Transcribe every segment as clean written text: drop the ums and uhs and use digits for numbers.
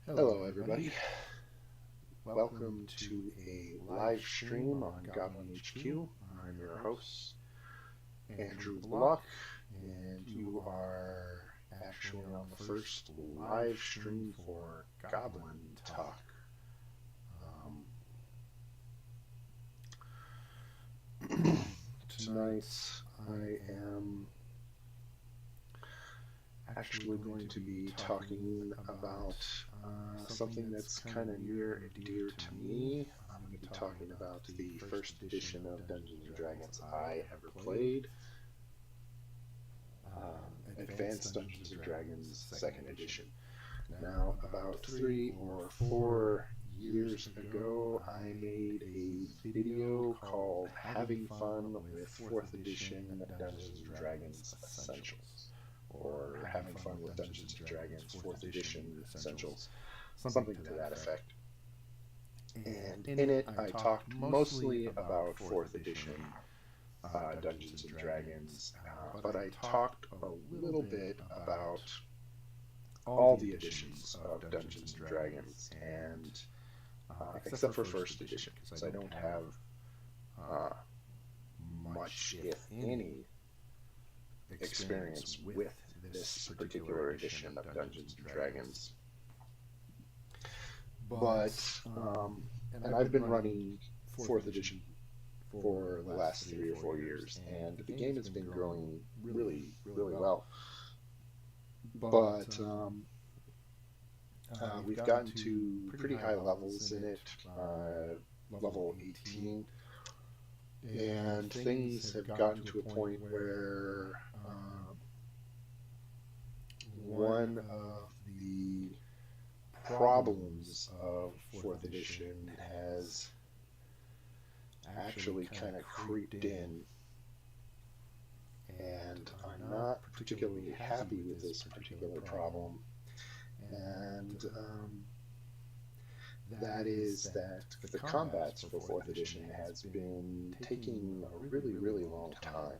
Hello, everybody. Welcome to a live stream on Goblin HQ. I'm your host, Andrew Block, and you are actually on the first live stream for Goblin Talk. Tonight, I am actually going to be talking about something that's kind of near and dear to me. I'm going to be talking about the first edition of Dungeons & Dragons I ever played, Advanced Dungeons & Dragons 2nd Edition. Now, about 3 or 4 years ago, I made a video called Having Fun with 4th Edition Dungeons & Dragons Essentials, or Having Fun with Dungeons & Dragons 4th Edition Essentials, something to that effect. And in it, I talked mostly about 4th Edition Dungeons & Dragons, but I talked a little bit about all the editions of Dungeons & Dragons, and except for 1st Edition, because I don't have much, if any, experience with this particular edition of Dungeons & Dragons. But, and I've been running 4th Edition for the last 3 or 4 years, and the game has been growing really, really well. But we've gotten to pretty high levels in it, level 18, and things have gotten to a point where one of the problems of 4th Edition has actually kind of creeped in, and I'm not particularly happy with this particular problem, and that is that the combats for 4th Edition has been taking a really, really long time.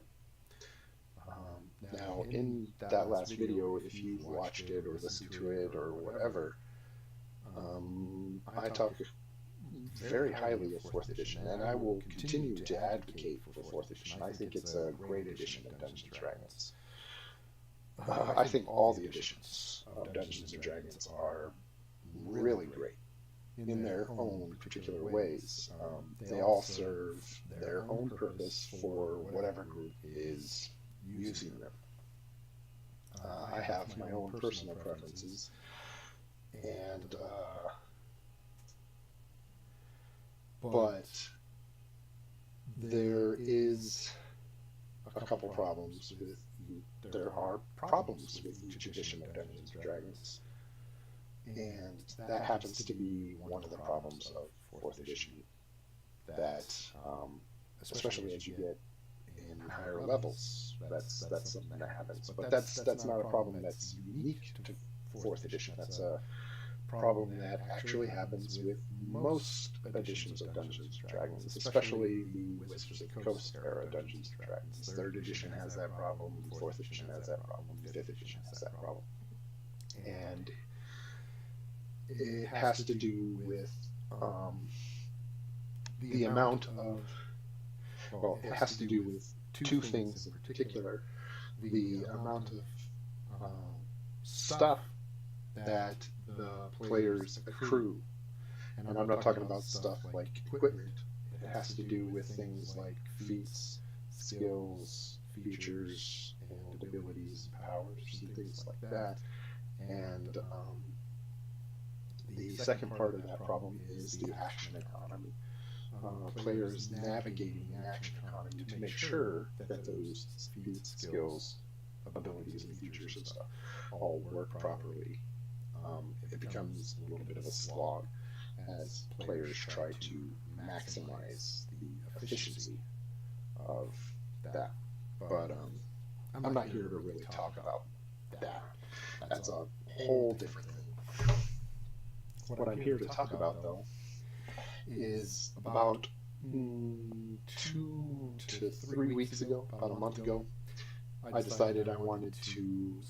Now, in that last video, if you've watched it or listened to it or whatever, I talk very highly of 4th Edition, and I will continue to advocate for 4th Edition. I think it's a great edition of Dungeons & Dragons. I think all the editions of Dungeons & Dragons are really great in their own particular ways. They all serve their own purpose for whatever group is using them. I have my own personal preferences, and but there is a couple problems with there are problems with each edition of Dungeons & Dragons, and that happens to be one of the problems of 4th Edition, that especially as you get in higher levels, that's something that happens. But that's not a problem that's unique to 4th Edition. That's a problem that actually happens with most editions of Dungeons & Dragons, especially the Wizards of the Coast era Dungeons & Dragons. 3rd Edition has that problem, 4th Edition has that problem, 5th Edition has that problem. And it has to do with the amount of, well, it has to do with two things in particular: the amount of stuff that the players accrue. And I'm not talking about stuff like equipment. It has to do with things like feats, skills, features, and abilities, powers, and things like that. And the second part of that problem is the action economy. Players navigating the action economy to make sure that those feats, skills, abilities, and features and stuff all work properly. It becomes a little bit of a slog as players try to maximize the efficiency of that. But I'm not here to really talk about that. That's a whole different thing. What I'm here to talk about, though, is about 2 to 3 weeks ago, about a month ago, I decided I wanted to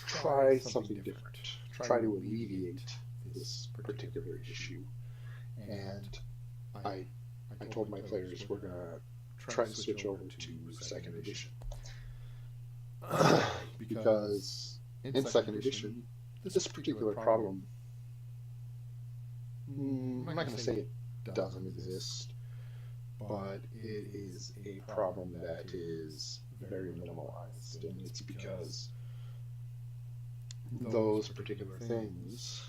try something different, try to alleviate this particular issue. And I told my players we're going to try to switch over to second edition. Because in second edition, this particular problem, I'm not going to say it doesn't exist, but it is a problem that is very minimalized, and it's because those particular things,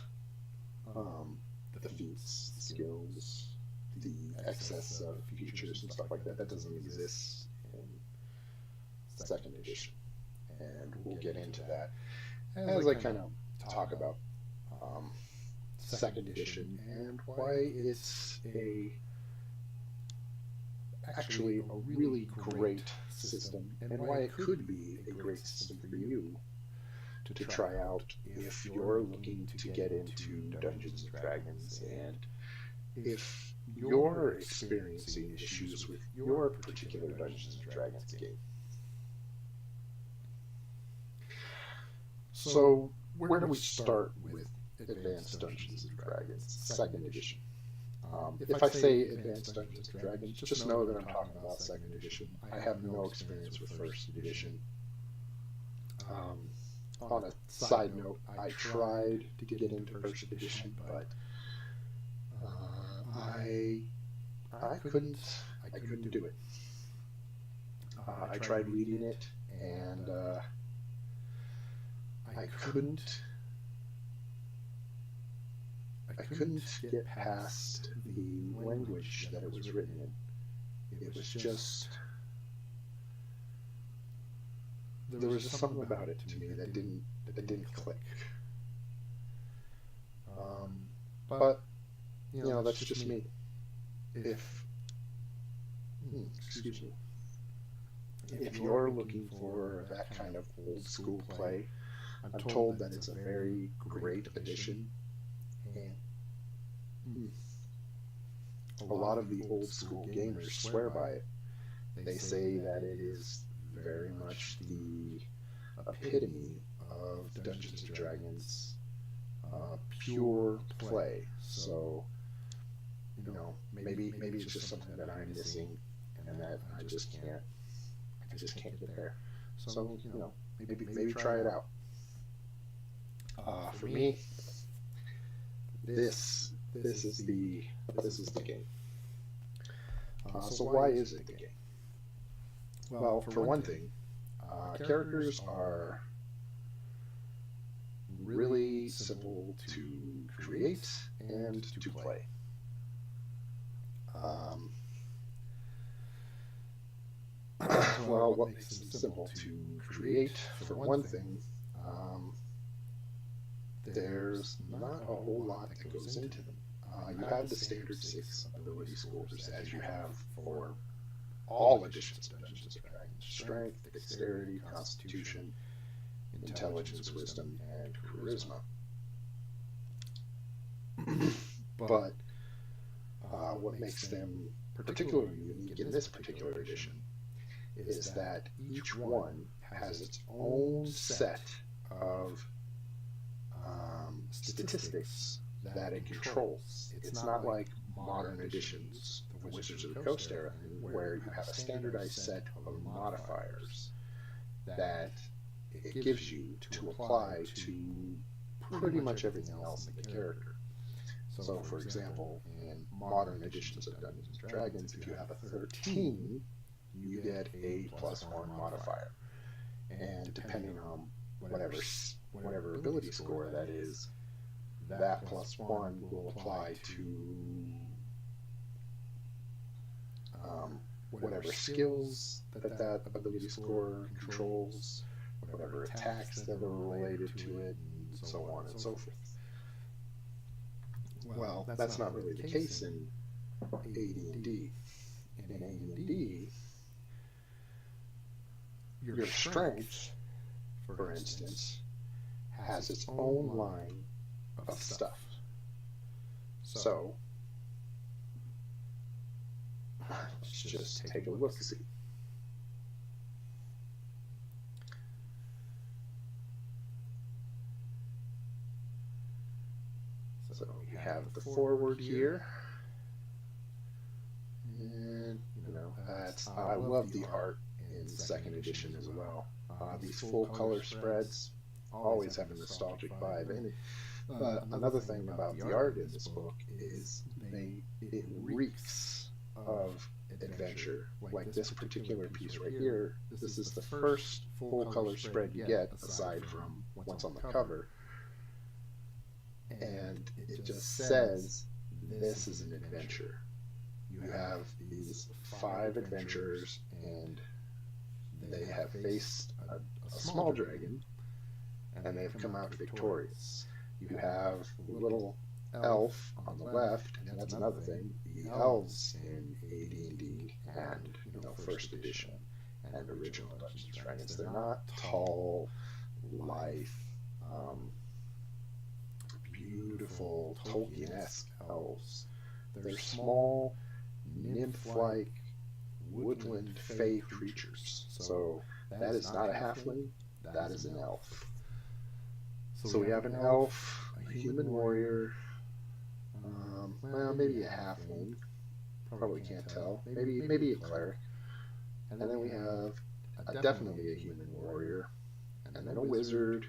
the feats, the skills, the excess of features and stuff like that, that doesn't exist in second edition. And we'll get into that as I kind of talk about second edition and why it's actually a really great system, and why it could be a great system for you to try out if you're looking to get into Dungeons and Dragons, and if you're experiencing issues with your particular Dungeons and Dragons game. So, where do we start with Advanced Dungeons and Dragons, second edition? If I say Advanced Dungeons and Dragons, just know that I'm talking about second edition. I have no experience with first edition. On a side note, I tried to get into first edition, but I couldn't do it. I tried reading it, and I couldn't get past the language that it was written in. It was just, there was just something about it to me that didn't click. But you know, that's just me. Excuse me. If you're looking for that kind of old school play, I'm told that it's a very great addition, and a lot of the old school gamers swear by it. They say that it is very much the epitome of Dungeons and Dragons pure play. So, you know, maybe it's just something that I'm missing, and that I just can't get there. So, you know, maybe try it out. For me, this is the game. So why is it the game? Well, for one thing, characters are really simple to create and to play. Well, what makes them simple to create? For one thing, there's not a whole lot that goes into them. You have the standard 6 ability scores, as you have for all editions of Dungeons and Dragons: Strength, Dexterity, Constitution, Intelligence, Wisdom, and Charisma. But what makes them particularly unique in this particular edition is that each one has its own set of statistics that it controls. It's not like modern editions, the Wizards of the Coast era, where you have a standardized set of modifiers that it gives you to apply to pretty much everything else in the character. So, for example, in modern editions of Dungeons & Dragons, if you have a 13, you get a +1 modifier. And depending on whatever ability score that is, that +1 will apply to whatever skills that ability score controls, whatever attacks that are related to it, and so on and so forth. Well, that's not really the case in AD&D. In AD&D, your strength, for instance, has its own line of stuff. So, let's just take a look-see. So you have the forward here, and I love the art in second edition as well. These full color spreads always have a nostalgic vibe. And another thing about the art in this book is it reeks of adventure. Like this particular piece right here, this is the first full color spread you get aside from what's on the cover, and it just says this is an adventure. You have these 5 adventurers, and they have faced a small dragon, and they've come out victorious. You have a little elf on the left, and that's another thing. The elves in AD&D and first edition and original Dungeons and Dragons, they're not tall, lithe, beautiful Tolkien-esque elves. They're small, nymph-like, woodland fey creatures. So that is not a halfling, that is an elf. So we have an elf, a human warrior, well, maybe a halfling, probably can't tell, maybe a cleric, and then we have definitely a human warrior, and then a wizard,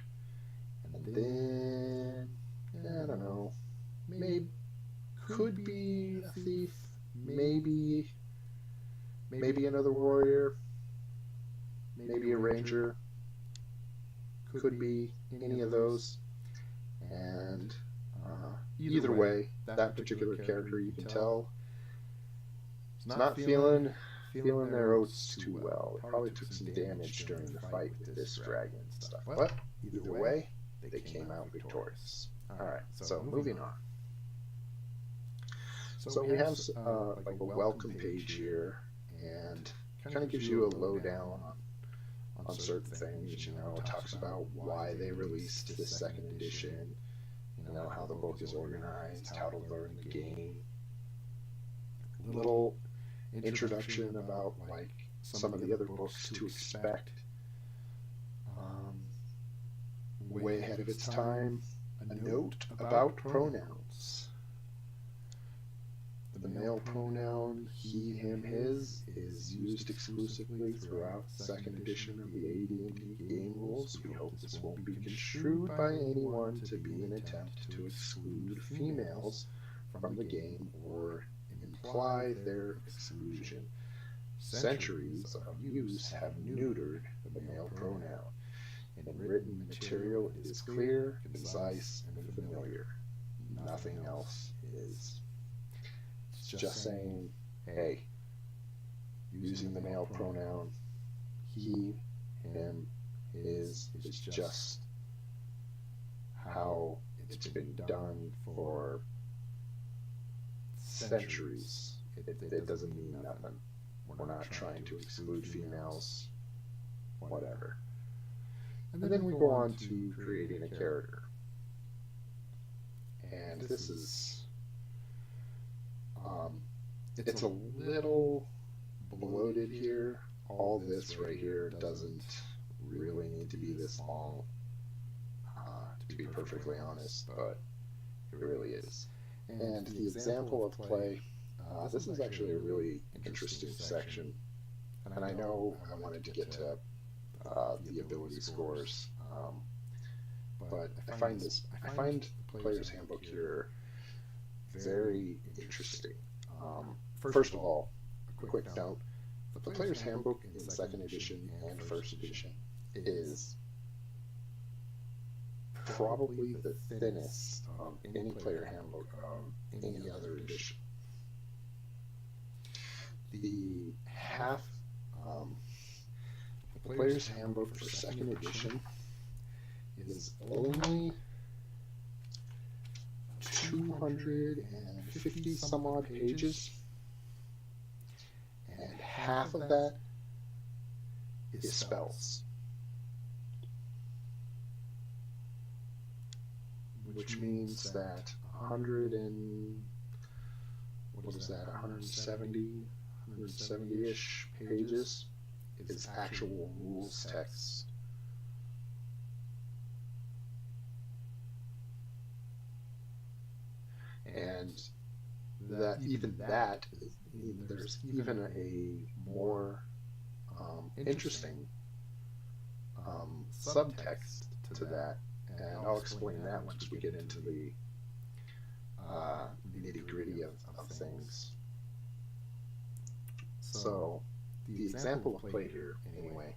and then, I don't know, maybe, could be a thief, maybe another warrior, maybe a ranger, could be any of those. And either way, that particular character, you can tell, is not feeling their oats too well. It probably took some damage during the fight with this dragon and stuff. But either way, they came out victorious. Alright, so moving on. So we have like a welcome page here, and kind of gives you a lowdown on certain things. It talks about why they released this second edition, how the book is organized, how to learn the game. Little introduction about like some of the other books to expect. Way ahead of its time, a note about pronouns. The male pronoun he, him, his is used exclusively throughout the second edition of the AD&D game rules. We hope this won't be construed by anyone to be an attempt to exclude females from the game or imply their exclusion. Centuries of use have neutered the male pronoun. In written material, it is clear, concise, and familiar. Nothing else is. Just saying, hey, using the male pronoun he, him, his is just how it's been done for centuries. It doesn't mean nothing. We're not trying to exclude females, whatever. And then we go on to creating a character. And this is... it's a little bloated here. All this right here doesn't really need to be this long, to be perfectly honest, but it really is. And the example of play, this is actually a really interesting section. And I know I wanted to get to the ability scores, but I find the Player's Handbook here very interesting. First of all, a quick note, the Player's Handbook in 2nd edition and 1st edition is probably the thinnest of any player handbook of any other edition. The Player's Handbook for 2nd edition is only 250 some odd pages, and half of that is spells, which means that 170-ish pages is actual rules text. And there's even a more interesting subtext to that, and I'll explain that once we get into the nitty-gritty of things. So the example of play here, anyway,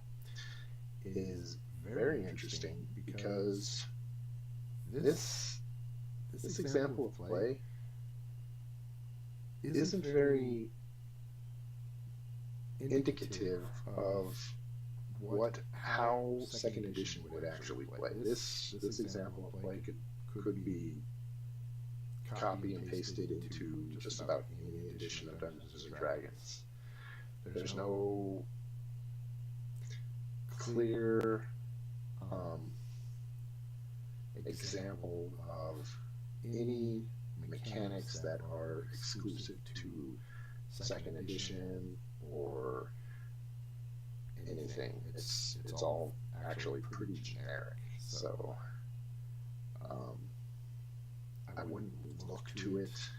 is very interesting because this example of play isn't very indicative of how second edition would actually play. This example of play could be copy and pasted into just about any edition of Dungeons and Dragons. There's no clear example of any mechanics that are exclusive to second edition or anything. It's all actually pretty generic. So I wouldn't look to it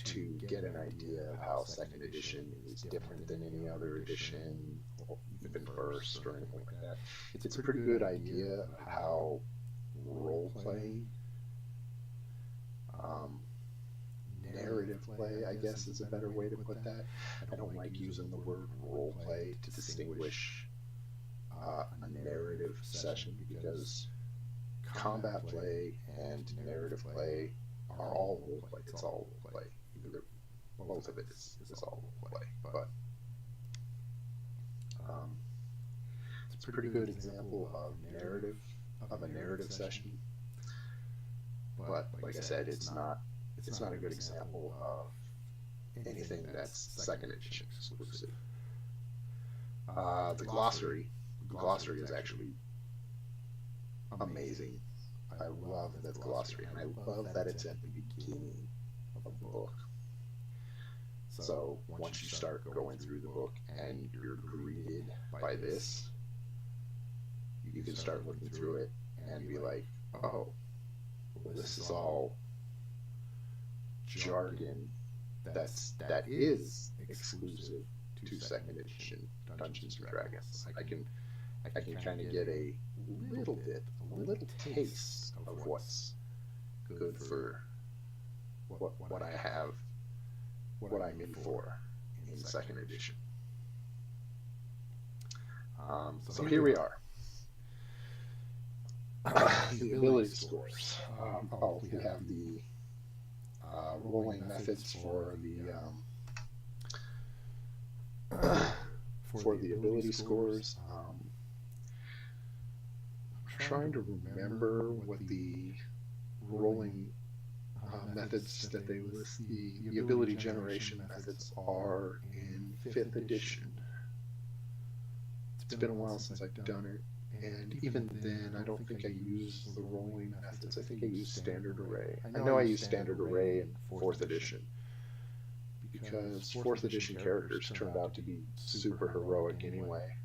to get an idea of how second edition is different than any other edition, or even first or anything like that. It's a pretty good idea of how role play, narrative play, I guess is a better way to put that. I don't like using the word role play to distinguish a narrative session, because combat play and narrative play are all role play. It's all role play. Either both of it is all role play. But it's a pretty good example of a narrative session. But like I said, it's not a good example of anything that's second edition exclusive. The glossary is actually amazing. I love the glossary, and I love that it's at the beginning of the book. So once you start going through the book and you're greeted by this, you can start looking through it and be like, oh, well, this is all jargon that is exclusive to second edition Dungeons and Dragons. I can kind of get a little taste of what's good for what I have, what I'm in for in second edition. So here we are. The ability scores. We have the rolling methods for the ability scores. I'm trying to remember what the rolling methods that they list, the ability generation methods are in 5th edition. It's been a while since I've done it. And even then, I don't think I use the rolling methods. I think I use standard array. I know I use standard array in 4th edition because 4th edition characters turned out to be super heroic anyway.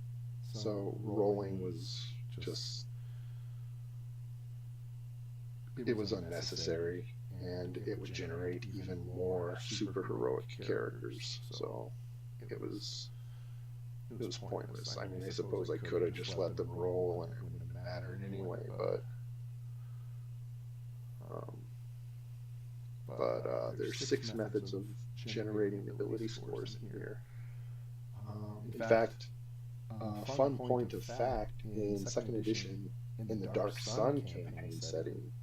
So rolling was just, it was unnecessary, and it would generate even more super heroic characters. So it was pointless. I mean, I suppose I could have just let them roll and it wouldn't have mattered anyway, but there's 6 methods of generating ability scores in here. In fact, fun point of fact, in 2nd edition, in the Dark Sun campaign setting,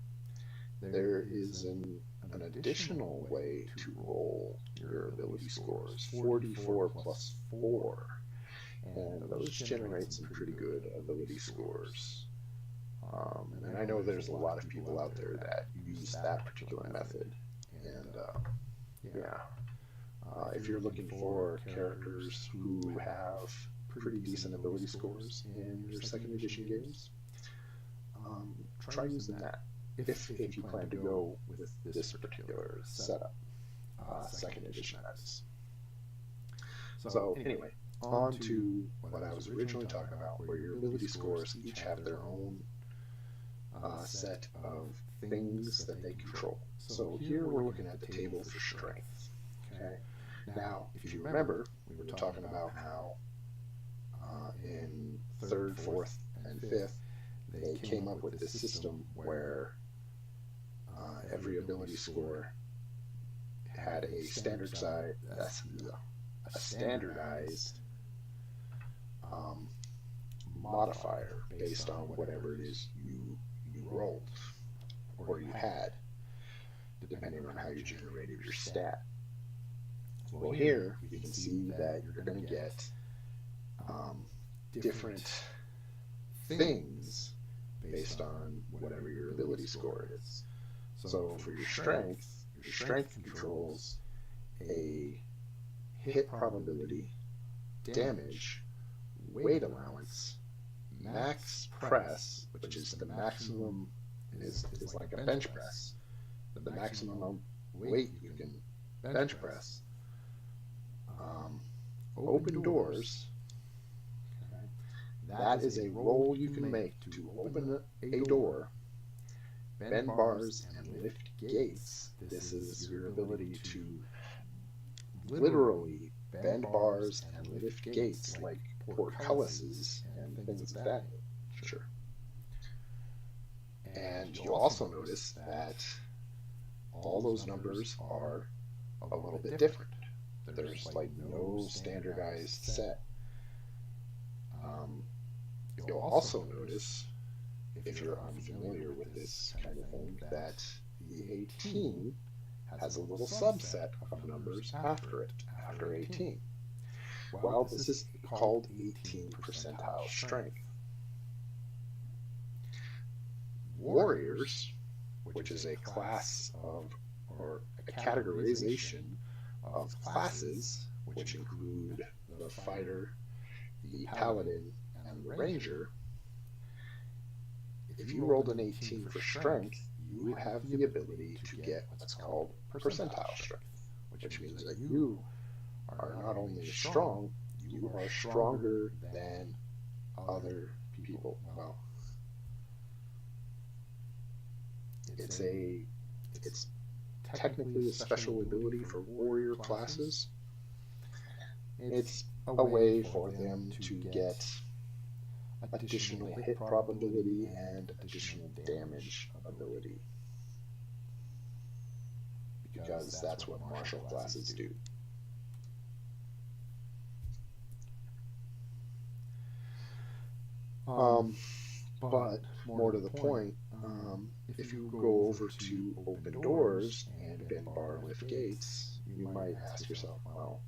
there is an additional way to roll your ability scores, 4d4 plus 4. And those generate some pretty good ability scores. And I know there's a lot of people out there that use that particular method. And if you're looking for characters who have pretty decent ability scores in your 2nd edition games, try using that if you plan to go with this particular setup, 2nd edition that is. So anyway, on to what I was originally talking about, where your ability scores each have their own set of things that they control. So here we're looking at the table for strength. Okay. Now, if you remember, we were talking about how in third, fourth, and fifth, they came up with this system where every ability score had a standardized modifier based on whatever it is you rolled or you had, depending on how you generated your stat. Well, here you can see that you're going to get different things based on whatever your ability score is. So for your strength controls a hit probability, damage, weight allowance, max press, which is the maximum, is like a bench press, the maximum weight you can bench press, open doors. That is a roll you can make to open a door, bend bars, and lift gates. This is your ability to literally bend bars and lift gates like portcullises and things of that nature. And you'll also notice that all those numbers are a little bit different. There's like no standardized set. You'll also notice, if you're unfamiliar with this kind of thing, that the 18 has a little subset of numbers after it, after 18. Well, this is called 18th percentile strength. Warriors, which is a class of, or a categorization of classes, which include the fighter, the paladin, and the ranger. If you rolled an 18 for strength, you have the ability to get what's called percentile strength, which means that you are not only strong, you are stronger than other people. Well, it's technically a special ability for warrior classes. It's a way for them to get additional hit probability and additional damage ability, because that's what martial classes do. But more to the point, if you go over to open doors and bend bar lift gates, you might ask yourself, well,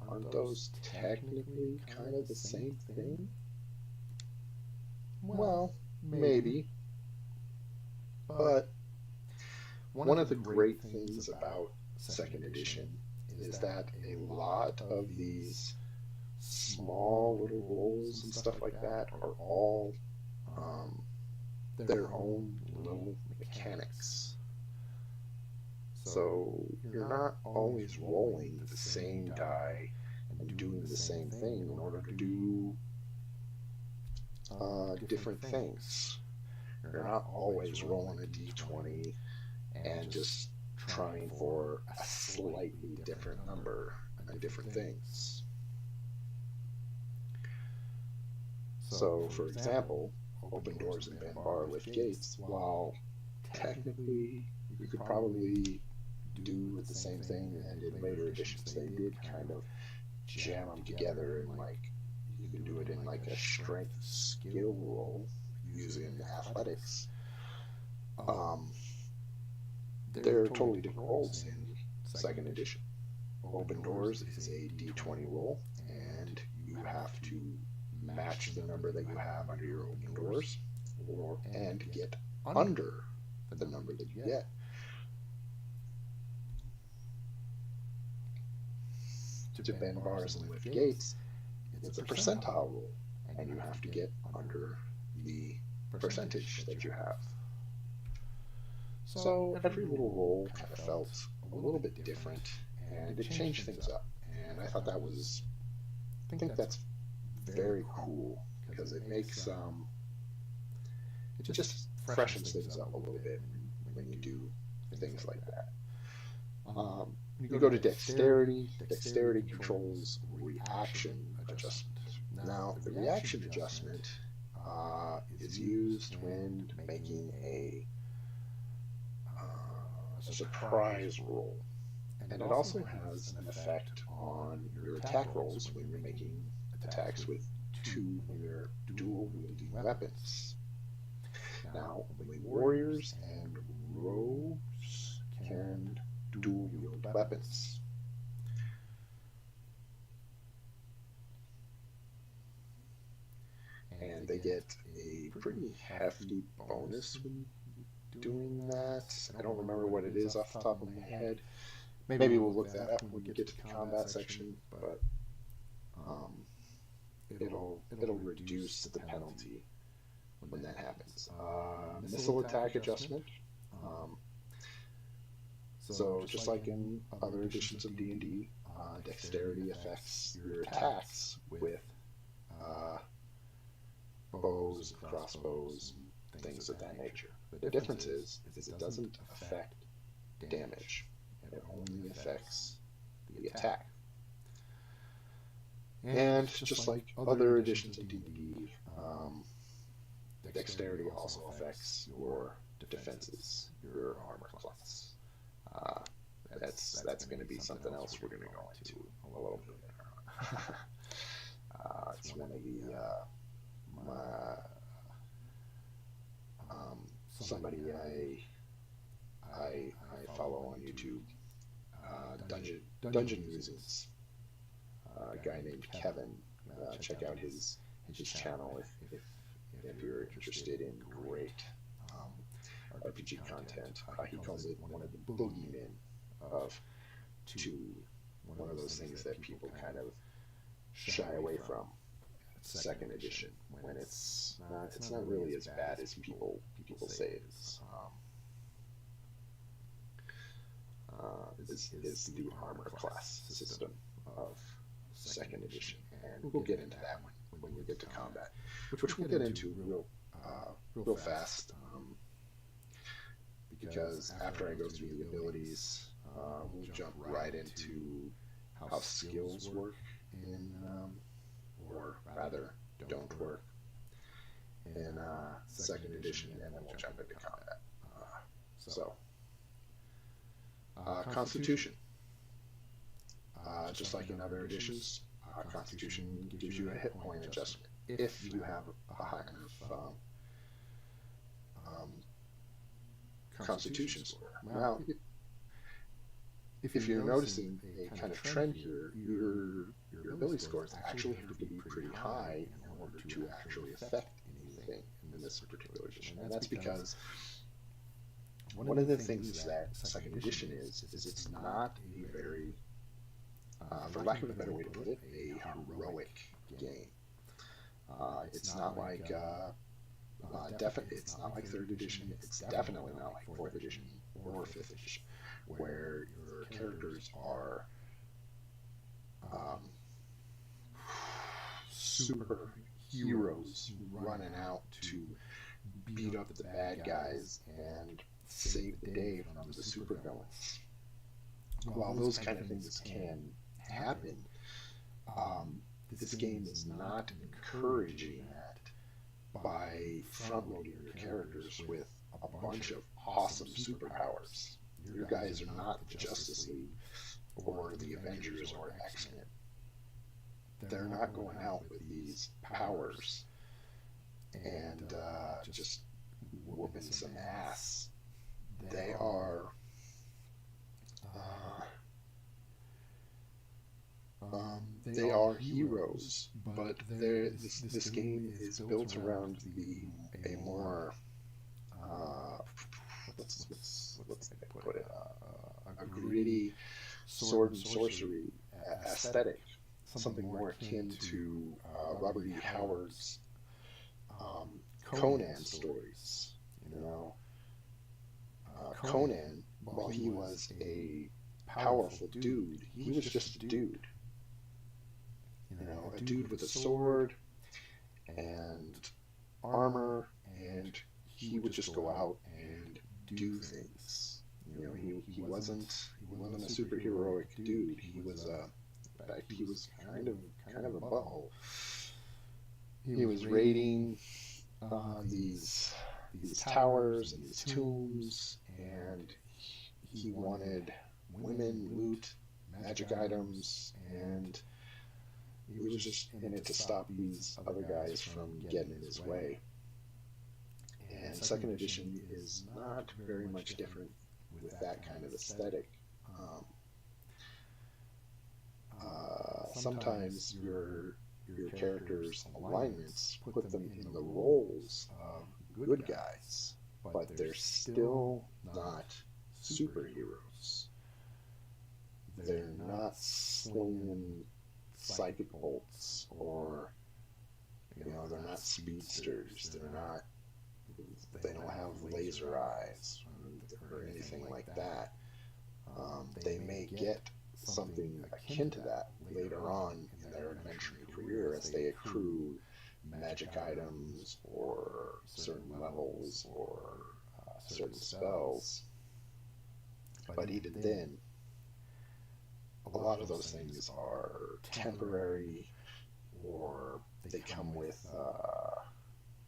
aren't those technically kind of the same thing? Well, maybe. But one of the great things about second edition is that a lot of these small little rolls and stuff like that are all their own little mechanics. So you're not always rolling the same die and doing the same thing in order to do different things. You're not always rolling a d20 and just trying for a slightly different number and different things. So, for example, open doors and bend bar lift gates, while technically you could probably do the same thing, and in later editions they did kind of jam them together, and like you can do it in like a strength skill roll using athletics. There are totally different rolls in second edition. Open doors is a d20 roll, and you have to match the number that you have under your open doors, and get under the number that you get. To bend bars and lift gates, it's a percentile roll, and you have to get under the percentage that you have. So every little roll kind of felt a little bit different, and it changed things up. And I thought I think that's very cool, because it makes it just freshens things up a little bit when you do things like that. You go to dexterity. Dexterity controls reaction adjustment. Now, the reaction adjustment is used when making a surprise roll. And it also has an effect on your attack rolls when you're making attacks with two of your dual wielding weapons. Now, only warriors and rogues can dual wield weapons. And they get a pretty hefty bonus when doing that. I don't remember what it is off the top of my head. Maybe we'll look that up when we get to the combat section, but it'll reduce the penalty when that happens. Missile attack adjustment. So just like in other editions of D&D, dexterity affects your attacks with bows, crossbows, things of that nature. The difference is it doesn't affect damage. It only affects the attack. And just like other editions of D&D, dexterity also affects your defenses, your armor class. That's going to be something else we're going to go into a little bit later on. It's one of the somebody I follow on YouTube, Dungeon Musings, a guy named Kevin. Check out his channel if you're interested in great RPG content. He calls it one of the boogeymen of one of those things that people kind of shy away from. Second edition, when it's not really as bad as people say it is. Is the armor class system of second edition, and we'll get into that when we get to combat, which we'll get into real fast, because after I go through the abilities, we'll jump right into how skills work in, or rather don't work in second edition, and then we'll jump into combat. Constitution. Just like in other editions, Constitution gives you a hit point adjustment if you have a high enough Constitution score. Now, if you're noticing a kind of trend here, your ability scores actually have to be pretty high in order to actually affect anything in this particular edition, and that's because one of the things that second edition is it's not a very, for lack of a better way to put it, a heroic game. It's not like it's not like third edition. It's definitely not like fourth edition or fifth edition, where your characters are super heroes running out to beat up the bad guys and save the day from the supervillains. While those kind of things can happen, this game is not encouraging that by front-loading your characters with a bunch of awesome superpowers. Your guys are not the Justice League or the Avengers or X-Men. They're not going out with these powers and just whooping some ass. They are heroes, but this game is built around a more let's put it, a gritty sword and sorcery aesthetic, something more akin to Robert E. Howard's Conan stories. Conan, while he was a powerful dude, he was just a dude. A dude with a sword and armor, and he would just go out and do things. He wasn't a superheroic dude. He was in fact, he was kind of a butthole. He was raiding these towers and these tombs, and he wanted women, loot, magic items, and he was just in it to stop these other guys from getting in his way. And second edition is not very much different with that kind of aesthetic. Sometimes your characters' alignments put them in the roles of good guys, but they're still not superheroes. They're not slinging psychic bolts, or they're not speedsters. They don't have laser eyes or anything like that. They may get something akin to that later on in their adventuring career as they accrue magic items or certain levels or certain spells. But even then, a lot of those things are temporary, or they come with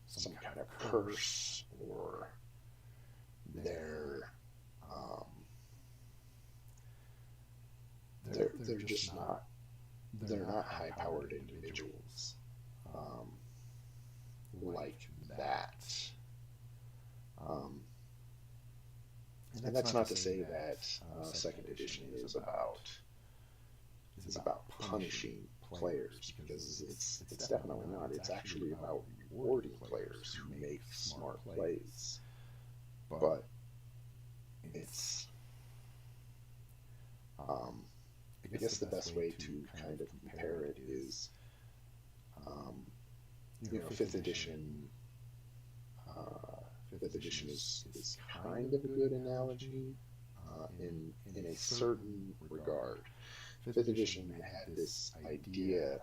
some kind of curse, or they're just not high-powered individuals like that. And that's not to say that second edition is about punishing players, because it's definitely not. It's actually about rewarding players who make smart plays. But it's I guess the best way to kind of compare it is fifth edition. Fifth edition is kind of a good analogy in a certain regard. Fifth edition had this idea,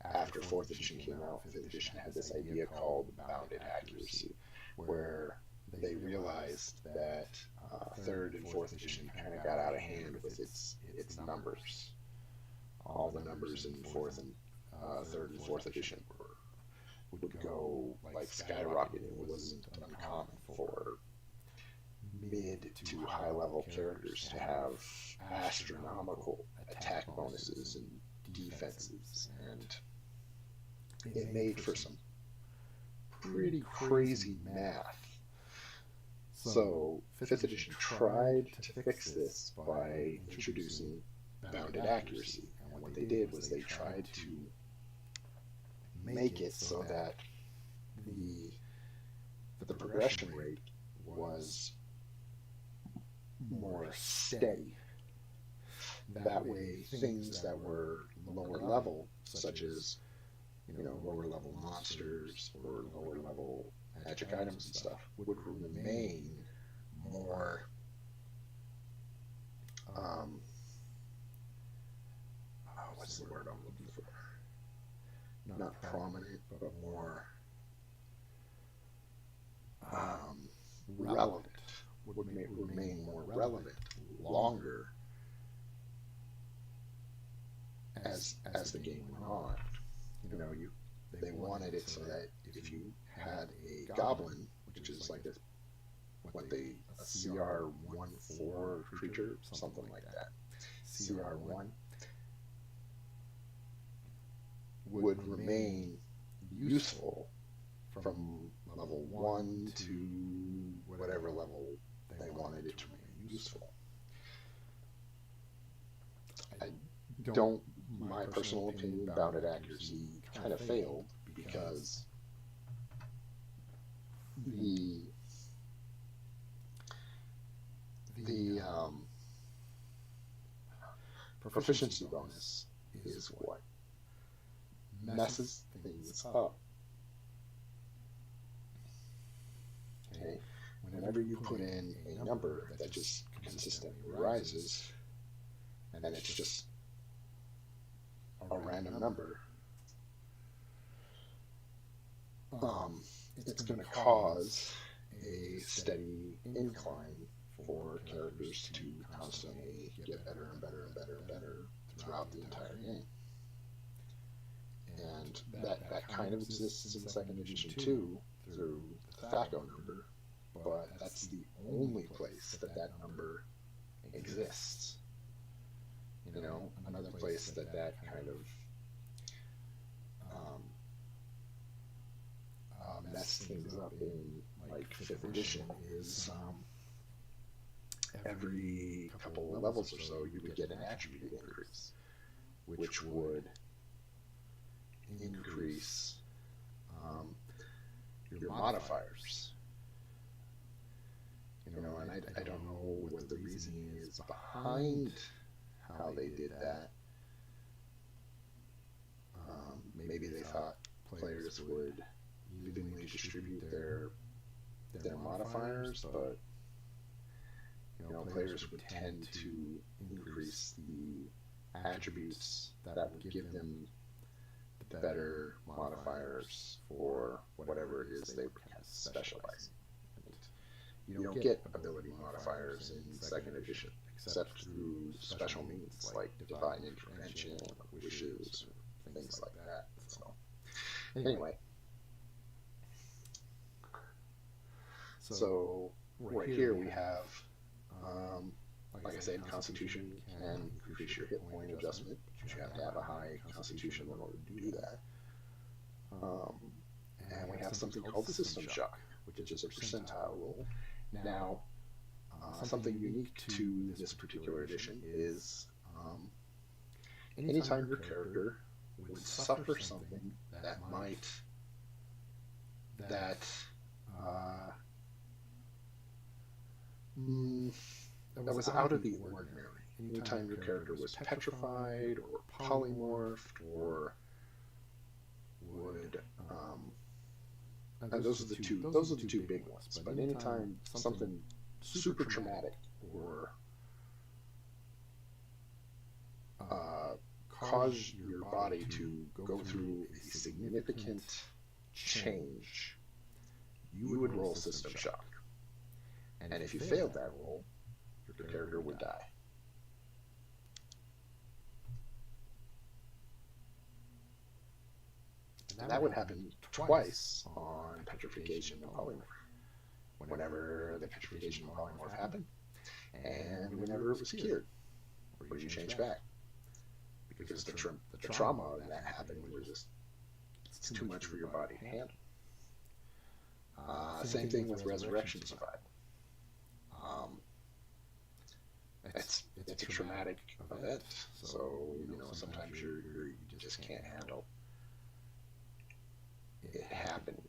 after fourth edition came out, fifth edition had this idea called bounded accuracy, where they realized that third and fourth edition kind of got out of hand with its numbers. All the numbers in third and fourth edition would go like skyrocketing. It wasn't uncommon for mid to high level characters to have astronomical attack bonuses and defenses, and it made for some pretty crazy math. So fifth edition tried to fix this by introducing bounded accuracy, and what they did was they tried to make it so that the progression rate was more steady. That way, things that were lower level, such as lower level monsters or lower level magic items and stuff, would remain more what's the word I'm looking for? Not prominent, but more relevant. Would remain more relevant longer as the game went on. They wanted it so that if you had a goblin, which is like a CR-14 creature, something like that, CR1, would remain useful from level 1 to whatever level they wanted it to remain useful. My personal opinion, bounded accuracy kind of failed because the proficiency bonus is what messes things up. Okay, whenever you put in a number that just consistently rises, and then it's just a random number, it's going to cause a steady incline for characters to constantly get better and better and better and better throughout the entire game. And that kind of exists in second edition too, through the THAC0 number, but that's the only place that number exists. You know, another place that kind of mess things up in like 5th edition is every couple of levels or so you would get an attribute increase, which would increase your modifiers. You know, and I don't know what the reasoning is behind how they did that. Maybe they thought players would evenly distribute their modifiers, but you know, players would tend to increase the attributes that would give them the better modifiers for whatever it is they were specializing. You don't get ability modifiers in second edition except through special means like divine intervention, wishes, or things like that. So anyway, so right here we have, like I said, Constitution can increase your hit point adjustment, but you have to have a high Constitution in order to do that. And we have something called System Shock, which is a percentile roll. Now, something unique to this particular edition is anytime your character would suffer something that was out of the ordinary. Anytime your character was petrified or polymorphed or would and those are the two big ones. But anytime something super traumatic or cause your body to go through a significant change, you would roll System Shock. And if you failed that roll, your character would die. And that would happen twice on Petrification and Polymorph. Whenever the Petrification and Polymorph happened, and whenever it was cured, or you change back. Because the trauma of that happening was just, it's too much for your body to handle. Same thing with Resurrection Survival. It's a traumatic event, so you know sometimes you just can't handle it happening.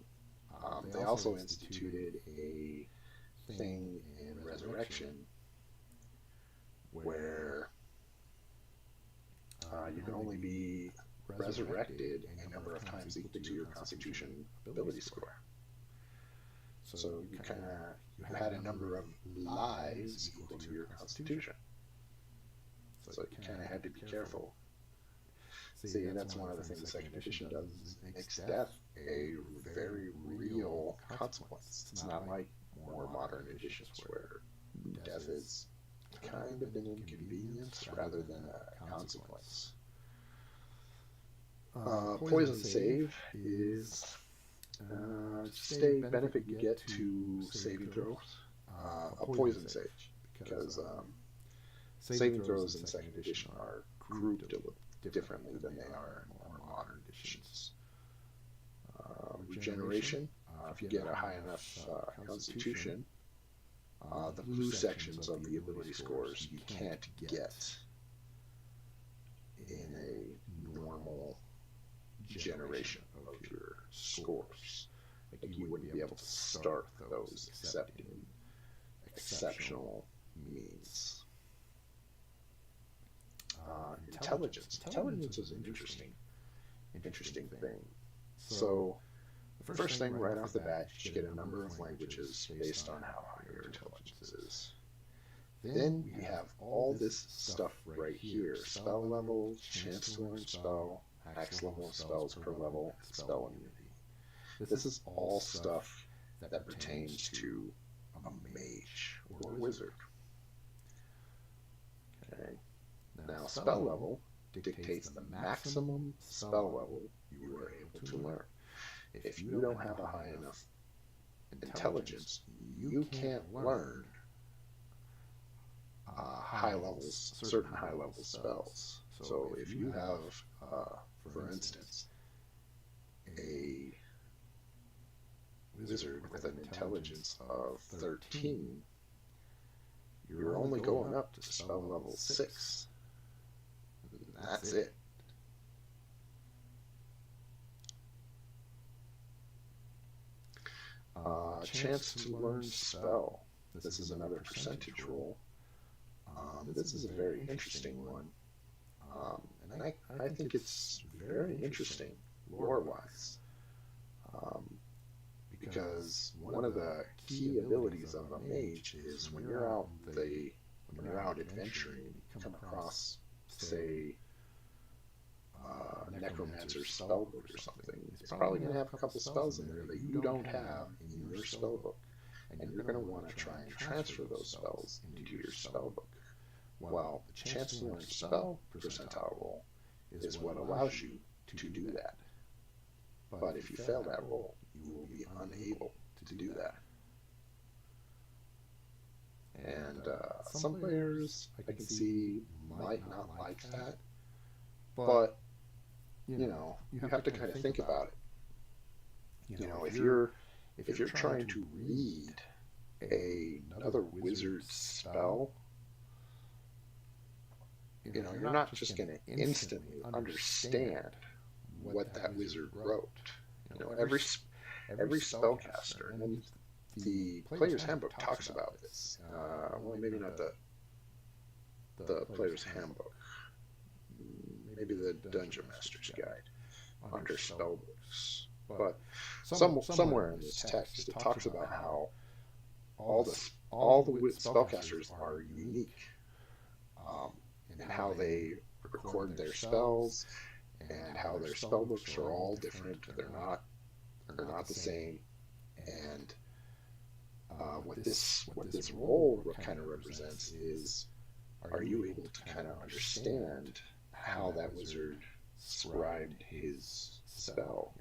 They also instituted a thing in Resurrection where you can only be resurrected a number of times equal to your Constitution ability score. So you had a number of lives equal to your Constitution. So you kind of had to be careful. See, and that's one of the things the second edition does, is it makes death a very real consequence. It's not like more modern editions where death is kind of an inconvenience rather than a consequence. Poison Save is just a benefit you get to saving throws. A Poison Save, because saving throws in second edition are grouped a little differently than they are in more modern editions. Regeneration, if you get a high enough Constitution, the blue sections of the ability scores you can't get in a normal generation of your scores. Like you wouldn't be able to start those except in exceptional means. Intelligence is an interesting thing. So the first thing right off the bat, you get a number of languages based on how high your intelligence is. Then we have all this stuff right here: spell level, chance to learn spell, max level of spells per level, spell immunity. This is all stuff that pertains to a mage or a wizard. Okay. Now, spell level dictates the maximum spell level you are able to learn. If you don't have a high enough intelligence, you can't learn certain high level spells. So if you have, for instance, a wizard with an intelligence of 13, you're only going up to spell level 6. That's it. Chance to learn spell. This is another percentage roll. This is a very interesting one. And I think it's very interesting lore-wise. Because one of the key abilities of a mage is when you're out adventuring, you come across, say, necromancer's spellbook or something. It's probably going to have a couple spells in there that you don't have in your spellbook, and you're going to want to try and transfer those spells into your spellbook. Well, the chance to learn spell percentile roll is what allows you to do that. But if you fail that roll, you will be unable to do that. And some players I can see might not like that, but you have to kind of think about it. If you're trying to read another wizard's spell, you're not just going to instantly understand what that wizard wrote. Every spellcaster, and then the Player's Handbook talks about this. Well, maybe not the Player's Handbook. Maybe the Dungeon Master's Guide under spellbooks. But somewhere in this text, it talks about how all the spellcasters are unique, and how they record their spells, and how their spellbooks are all different. They're not the same. And what this role kind of represents is, are you able to kind of understand how that wizard scribed his spell?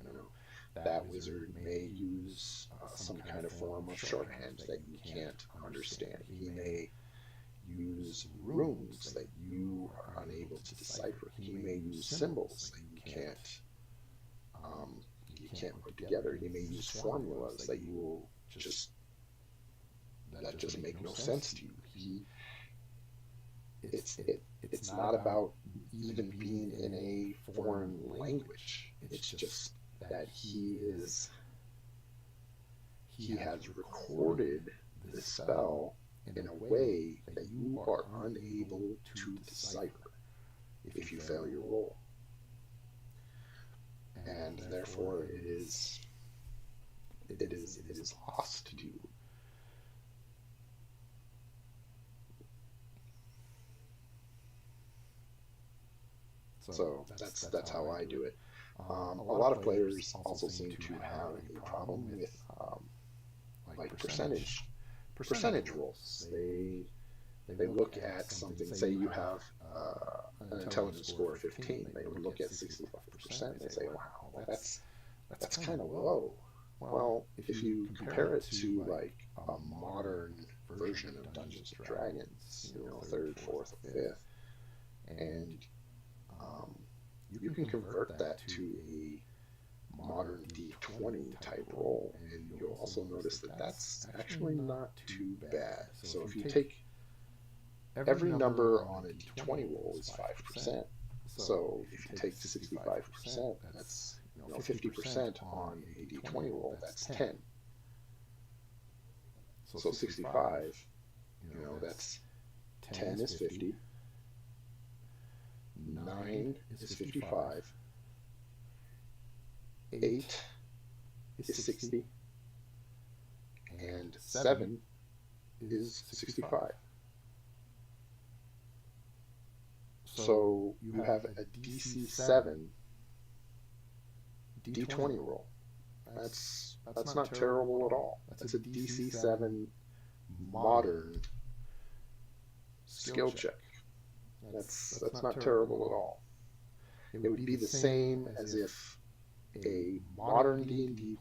That wizard may use some kind of form of shorthand that you can't understand. He may use runes that you are unable to decipher. He may use symbols that you can't put together. He may use formulas that just make no sense to you. It's not about even being in a foreign language. It's just that he has recorded the spell in a way that you are unable to decipher if you fail your roll. And therefore it is lost to you. So that's how I do it. A lot of players also seem to have a problem with like percentage rolls. They look at something. Say you have an intelligence score of 15. They would look at 65%. They say, "Wow, that's kind of low." Well, if you compare it to like a modern version of Dungeons and Dragons, 3rd, 4th, 5th, and you can convert that to a modern D20 type roll, and you'll also notice that that's actually not too bad. So if you take every number on a D20 roll is 5%. So if you take 65%, that's 50% on a D20 roll, that's 10. So 65, that's 10 is 50. 9 is 55, 8 is 60, and 7 is 65. So you have a DC 7 D20 roll. That's not terrible at all. That's a DC 7 modern skill check. That's not terrible at all. It would be the same as if a modern D&D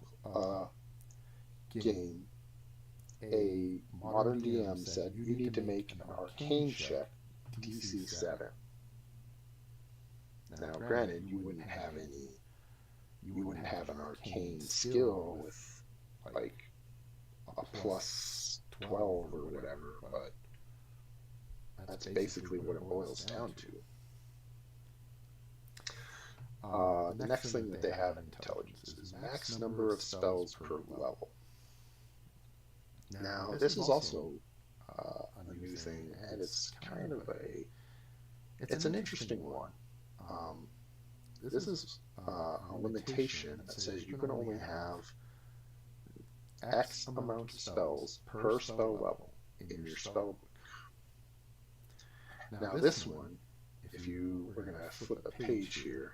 game, a modern DM said you need to make an arcane check DC 7. Now, granted, you wouldn't have an arcane skill with like a plus 12 or whatever, but that's basically what it boils down to. The next thing that they have in intelligence is max number of spells per level. Now, this is also a new thing, and it's kind of it's an interesting one. This is a limitation that says you can only have X amount of spells per spell level in your spell book. Now, this one, if you were going to flip a page here,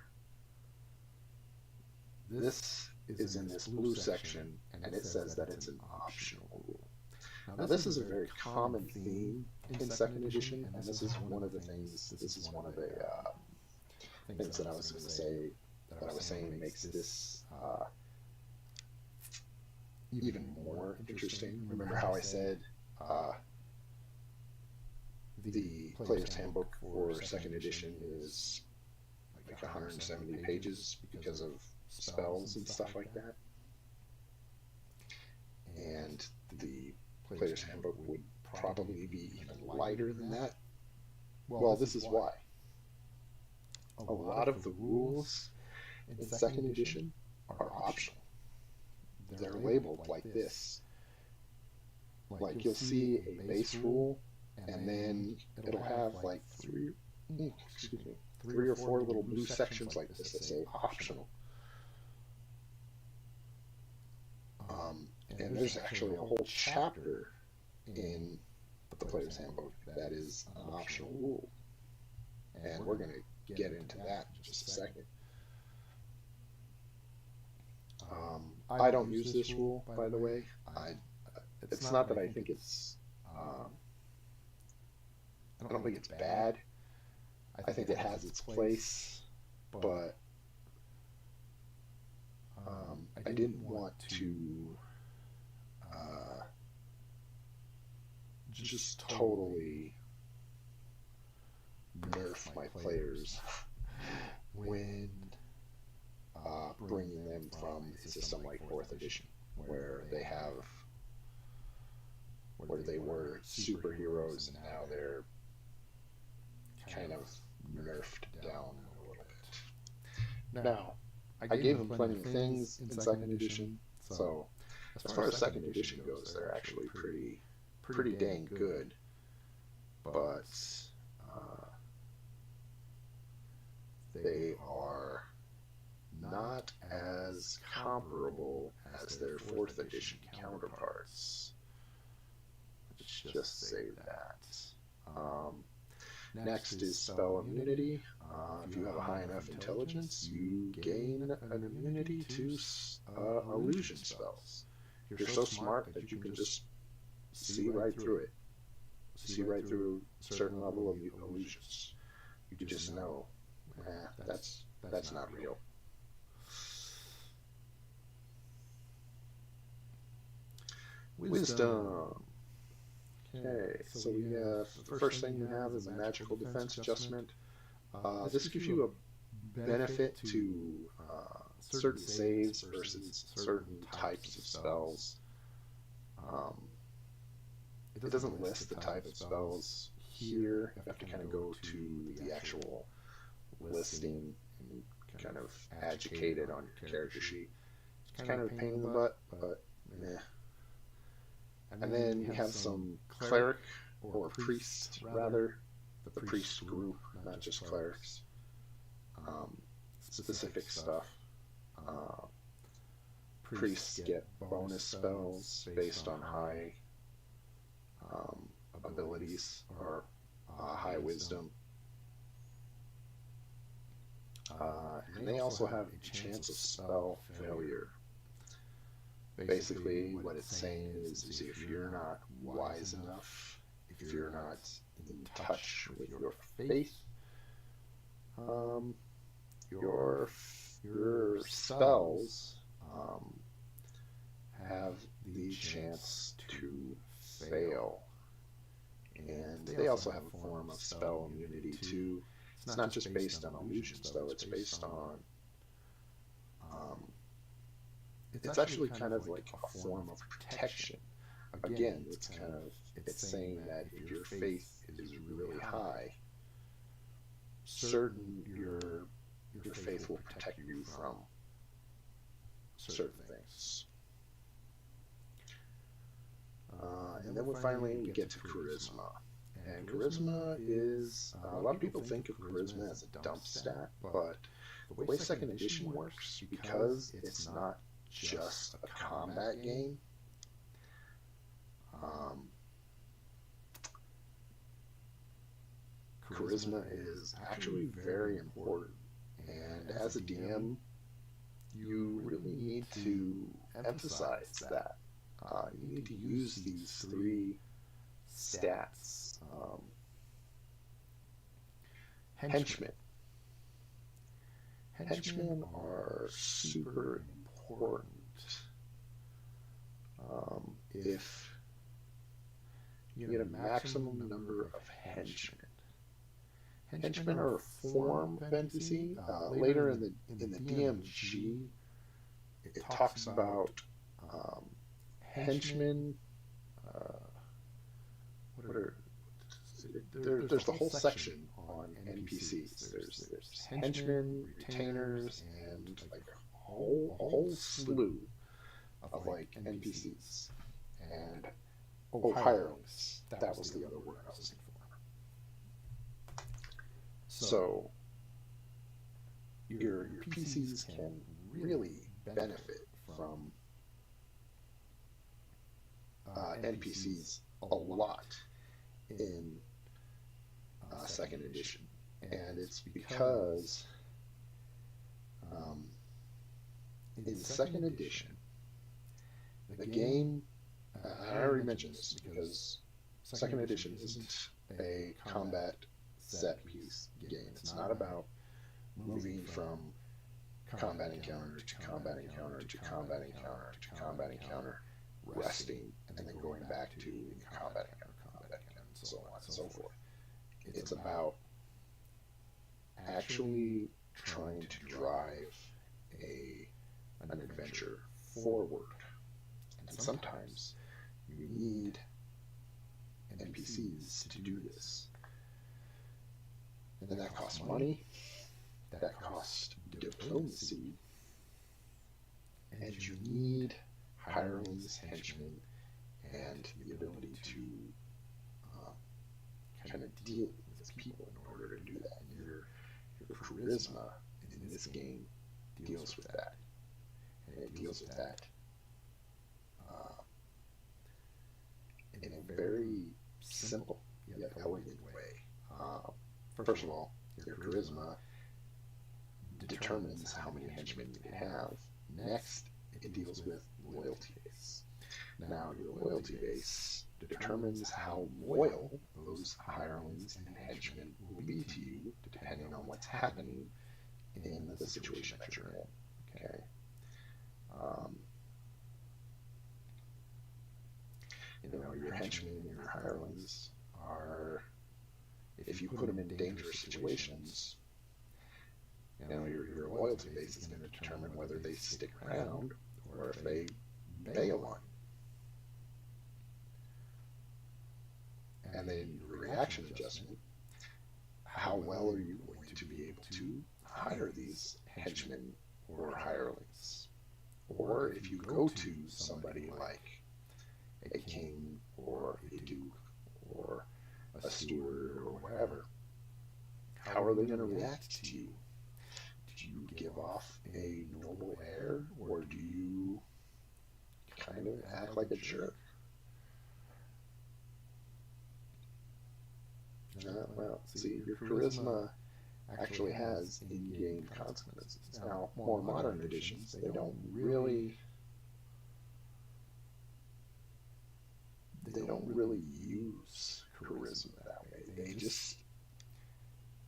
this is in this blue section, and it says that it's an optional rule. Now, this is a very common theme in second edition, and this is one of the things that I was going to say, that I was saying makes this even more interesting. Remember how I said the Player's Handbook for second edition is like 170 pages because of spells and stuff like that? And the Player's Handbook would probably be even lighter than that. Well, this is why. A lot of the rules in second edition are optional. They're labeled like this. Like you'll see a base rule, and then it'll have like three or four little blue sections like this that say optional. And there's actually a whole chapter in the Player's Handbook that is an optional rule. And we're going to get into that in just a second. I don't use this rule, by the way. It's not that I think it's... I don't think it's bad. I think it has its place, but I didn't want to just totally nerf my players when bringing them from a system like 4th edition, where they were superheroes and now they're kind of nerfed down a little bit. Now, I gave them plenty of things in 2nd edition, so as far as 2nd edition goes, they're actually pretty dang good, but they are not as comparable as their 4th edition counterparts. Let's just say that. Next is spell immunity. If you have a high enough intelligence, you gain an immunity to illusion spells. You're so smart that you can just see right through it. See right through a certain level of illusions. You just know, that's not real. Wisdom. Okay, so we have, the first thing you have is a magical defense adjustment. This gives you a benefit to certain saves versus certain types of spells. It doesn't list the type of spells here. You have to kind of go to the actual listing and kind of educate it on your character sheet. It's kind of a pain in the butt, but meh. And then you have some cleric, or priest rather, the priest group, not just clerics. Specific stuff. Priests get bonus spells based on high abilities or high wisdom. And they also have a chance of spell failure. Basically, what it's saying is if you're not wise enough, if you're not in touch with your faith, um, your spells have the chance to fail. And they also have a form of spell immunity too. It's not just based on illusions, though. It's based on it's actually kind of like a form of protection. Again, it's saying that if your faith is really high, your faith will protect you from certain things. And then we get to charisma. And charisma is, a lot of people think of charisma as a dump stat, but the way second edition works, because it's not just a combat game, charisma is actually very important. And as a DM, you really need to emphasize that. You need to use these three stats. Henchmen. Henchmen are super important. If you get a maximum number of henchmen. Henchmen are a form of NPC. Later in the DMG, it talks about henchmen. There's the whole section on NPCs. There's henchmen, retainers, and like a whole slew of like NPCs. And hirelings. That was the other word I was looking for. So your PCs can really benefit from NPCs a lot in second edition, and it's because in second edition the game, I already mentioned this because second edition isn't a combat set piece game. It's not about moving from combat encounter to combat encounter to combat encounter to combat encounter, resting, and then going back to combat encounter, and so on and so forth. It's about actually trying to drive an adventure forward. And sometimes you need NPCs to do this. And that costs money, that costs diplomacy, and you need hirelings, henchmen, and the ability to kind of deal with people in order to do that. And your charisma in this game deals with that. And it deals with that in a very simple yet elegant way. First of all, your charisma determines how many henchmen you can have. Next, it deals with loyalty base. Now, your loyalty base determines how loyal those hirelings and henchmen will be to you, depending on what's happening in the situation that you're in. Okay. Your henchmen and your hirelings are, if you put them in dangerous situations, your loyalty base is going to determine whether they stick around or if they bail on you. And then your reaction adjustment, how well are you going to be able to hire these henchmen or hirelings? Or if you go to somebody like a king or a duke or a steward or whatever, how are they going to react to you? Do you give off a noble air, or do you kind of act like a jerk? Well, see, your charisma actually has in-game consequences. Now, more modern editions, they don't really they don't really use charisma that way. They just,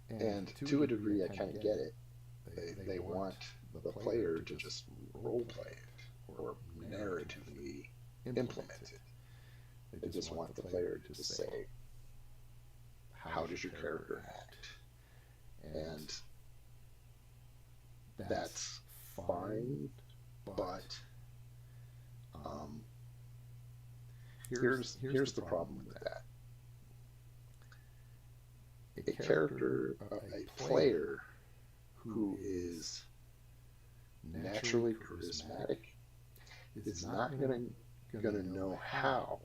and to a degree, I kind of get it. They want the player to just role play it or narratively implement it. They just want the player to just say, how does your character act? And that's fine, but here's the problem with that. A player who is naturally charismatic is not going to know how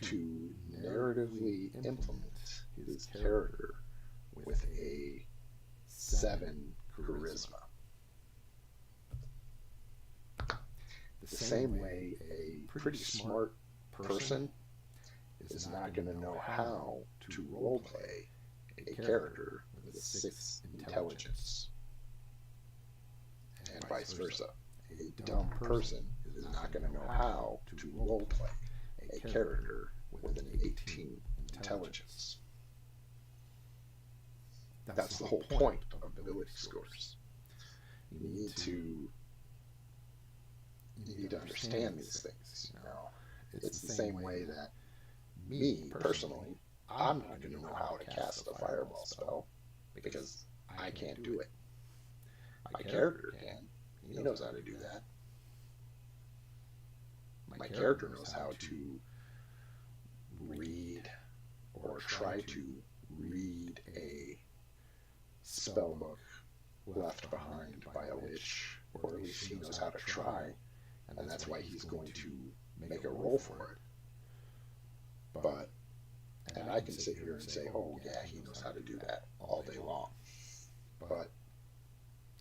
to narratively implement his character with a 7 charisma. The same way a pretty smart person is not going to know how to roleplay a character with a 6 intelligence, and vice versa. A dumb person is not going to know how to roleplay a character with an 18 intelligence. That's the whole point of ability scores. You need to understand these things. It's the same way that me personally, I'm not going to know how to cast a fireball spell because I can't do it. My character can. He knows how to do that. My character knows how to read or try to read a spell book left behind by a lich, or at least he knows how to try, and that's why he's going to make a roll for it. But, and I can sit here and say, oh yeah, he knows how to do that all day long, but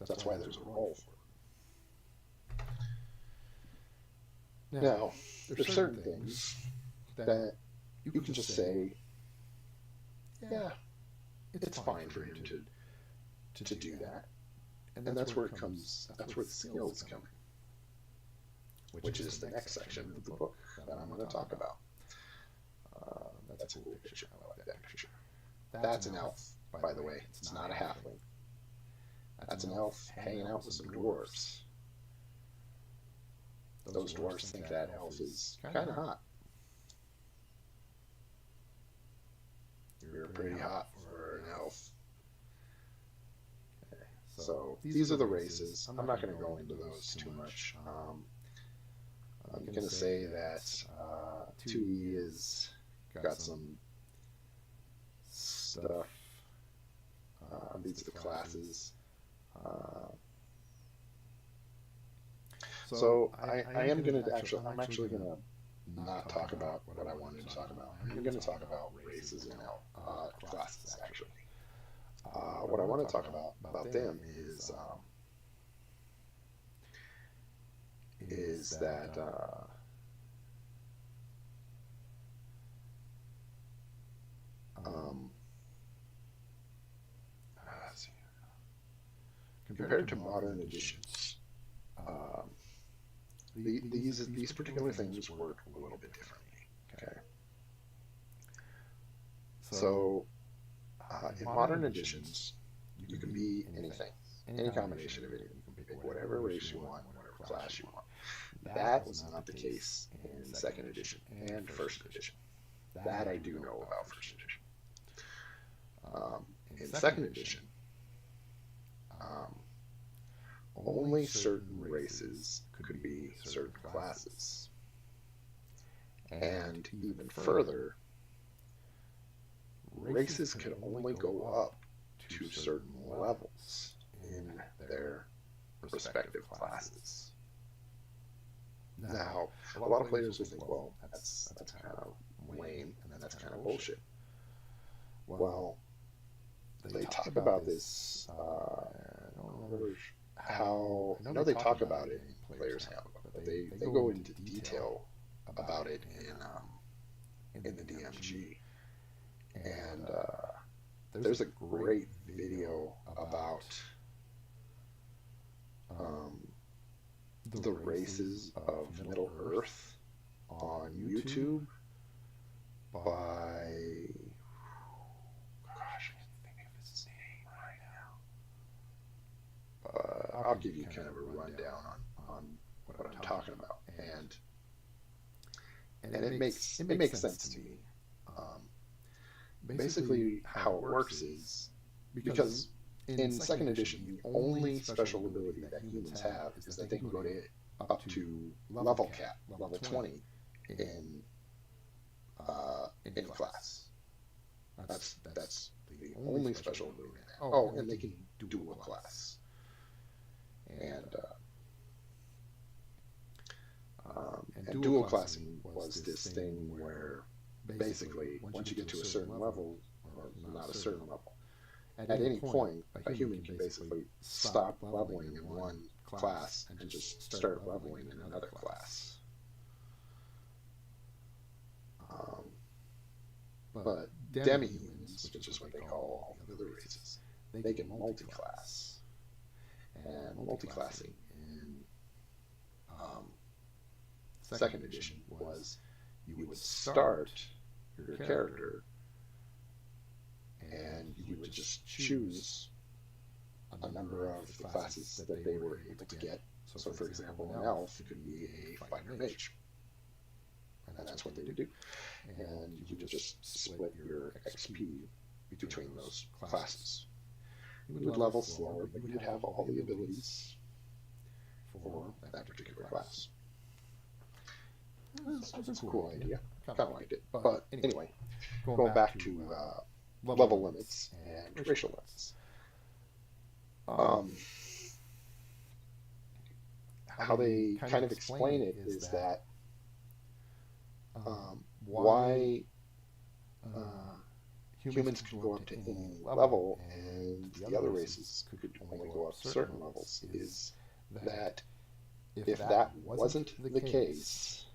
that's why there's a roll for it. Now, there's certain things that you can just say, yeah, it's fine for him to do that. And that's where it comes, that's where the skills come in, which is the next section of the book that I'm going to talk about. That's a cool picture. I like that picture. That's an elf, by the way. It's not a halfling. That's an elf hanging out with some dwarves. Those dwarves think that elf is kind of hot. You're pretty hot for an elf. Okay, so these are the races. I'm not going to go into those too much. I'm going to say that 2E has got some stuff. These are the classes. So I am going to actually, I'm actually going to not talk about what I wanted to talk about. I'm going to talk about races and classes, actually. What I want to talk about them is that let's see. Compared to modern editions, these particular things work a little bit differently. Okay. So in modern editions, you can be anything, any combination of anything. You can pick whatever race you want, whatever class you want. That was not the case in second edition and first edition. That I do know about first edition. In second edition, only certain races could be certain classes. And even further, races could only go up to certain levels in their respective classes. Now, a lot of players will think, well, that's kind of lame and that's kind of bullshit. Well, they talk about this, I don't remember how, I know they talk about it in Player's Handbook, but they go into detail about it in the DMG. And there's a great video about the races of Middle Earth on YouTube by, gosh, I can't think of his name right now. I'll give you kind of a rundown on what I'm talking about, and it makes sense to me. Basically, how it works is because in second edition, the only special ability that humans have is that they can go to up to level cap, level 20 in any class. That's the only special ability. Oh, and they can dual class. And dual classing was this thing where basically once you get to a certain level, or not a certain level, at any point a human can basically stop leveling in one class and just start leveling in another class. But demi-humans, which is what they call all the other races, they can multi-class. And multi-classing in second edition was you would start your character and you would just choose a number of the classes that they were able to get. So for example, an elf could be a fighter mage, and that's what they would do. And you would just split your XP between those classes. You would level slower, but you would have all the abilities for that particular class. It's a cool idea. Kind of liked it. But anyway, going back to level limits and racial limits. How they kind of explain it is that why humans could go up to any level and the other races could only go up certain levels is that if that wasn't the case,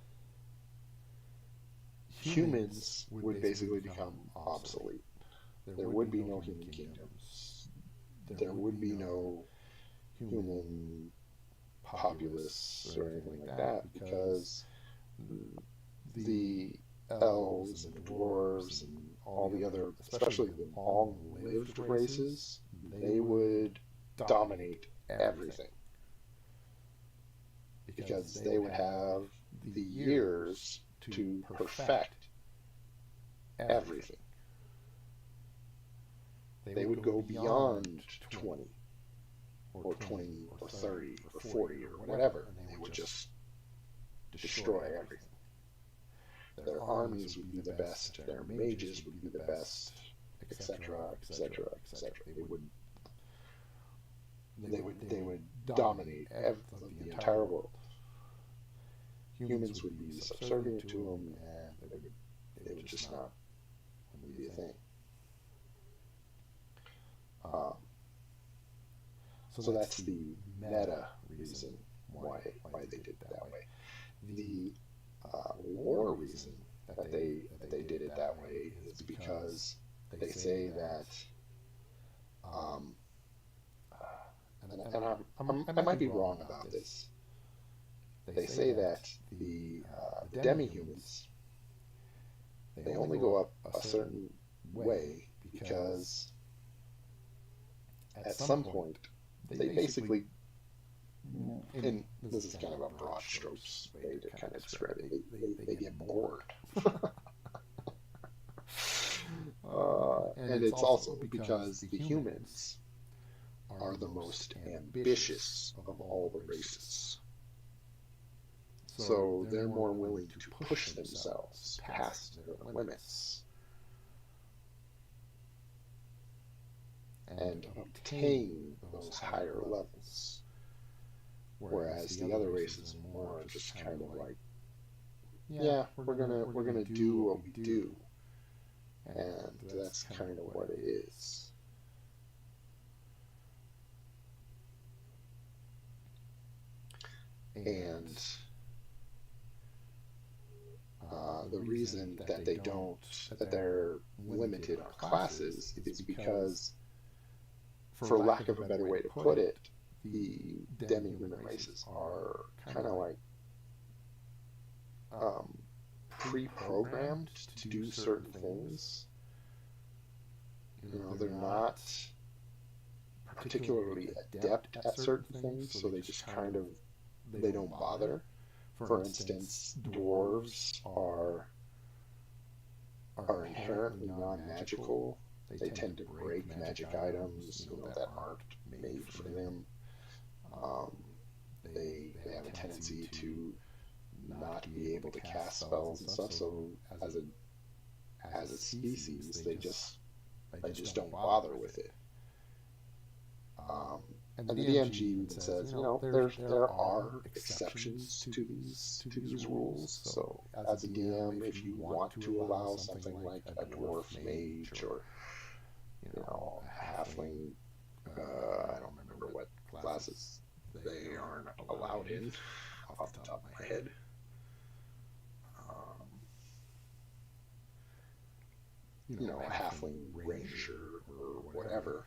humans would basically become obsolete. There would be no human kingdoms. There would be no human populace or anything like that, because the elves and the dwarves and all the other, especially the long-lived races, they would dominate everything, because they would have the years to perfect everything. They would go beyond 20 or 20 or 30 or 40 or whatever, and they would just destroy everything. Their armies would be the best, their mages would be the best, etc., etc., etc. They would dominate the entire world. Humans would be subservient to them, and they would just not be a thing. So that's the meta reason why they did it that way. The lore reason that they did it that way is because they say that, and I might be wrong about this. They say that the demi-humans, they only go up a certain way because at some point they basically, and this is kind of a broad strokes way to kind of describe it, they get bored. And it's also because the humans are the most ambitious of all the races. So they're more willing to push themselves past their limits and obtain those higher levels. Whereas the other races are more just kind of like, yeah, we're gonna do what we do. And that's kind of what it is. And the reason that they're limited on classes is because, for lack of a better way to put it, the demi-human races are kind of like pre-programmed to do certain things. They're not particularly adept at certain things, so they just they don't bother. For instance, dwarves are inherently non-magical. They tend to break magic items, that aren't made for them. They have a tendency to not be able to cast spells and stuff. So as a species, they just don't bother with it. And the DMG even says, there are exceptions to these rules. So as a DM, if you want to allow something like a dwarf mage or a halfling, I don't remember what classes they aren't allowed in off the top of my head. A halfling ranger or whatever,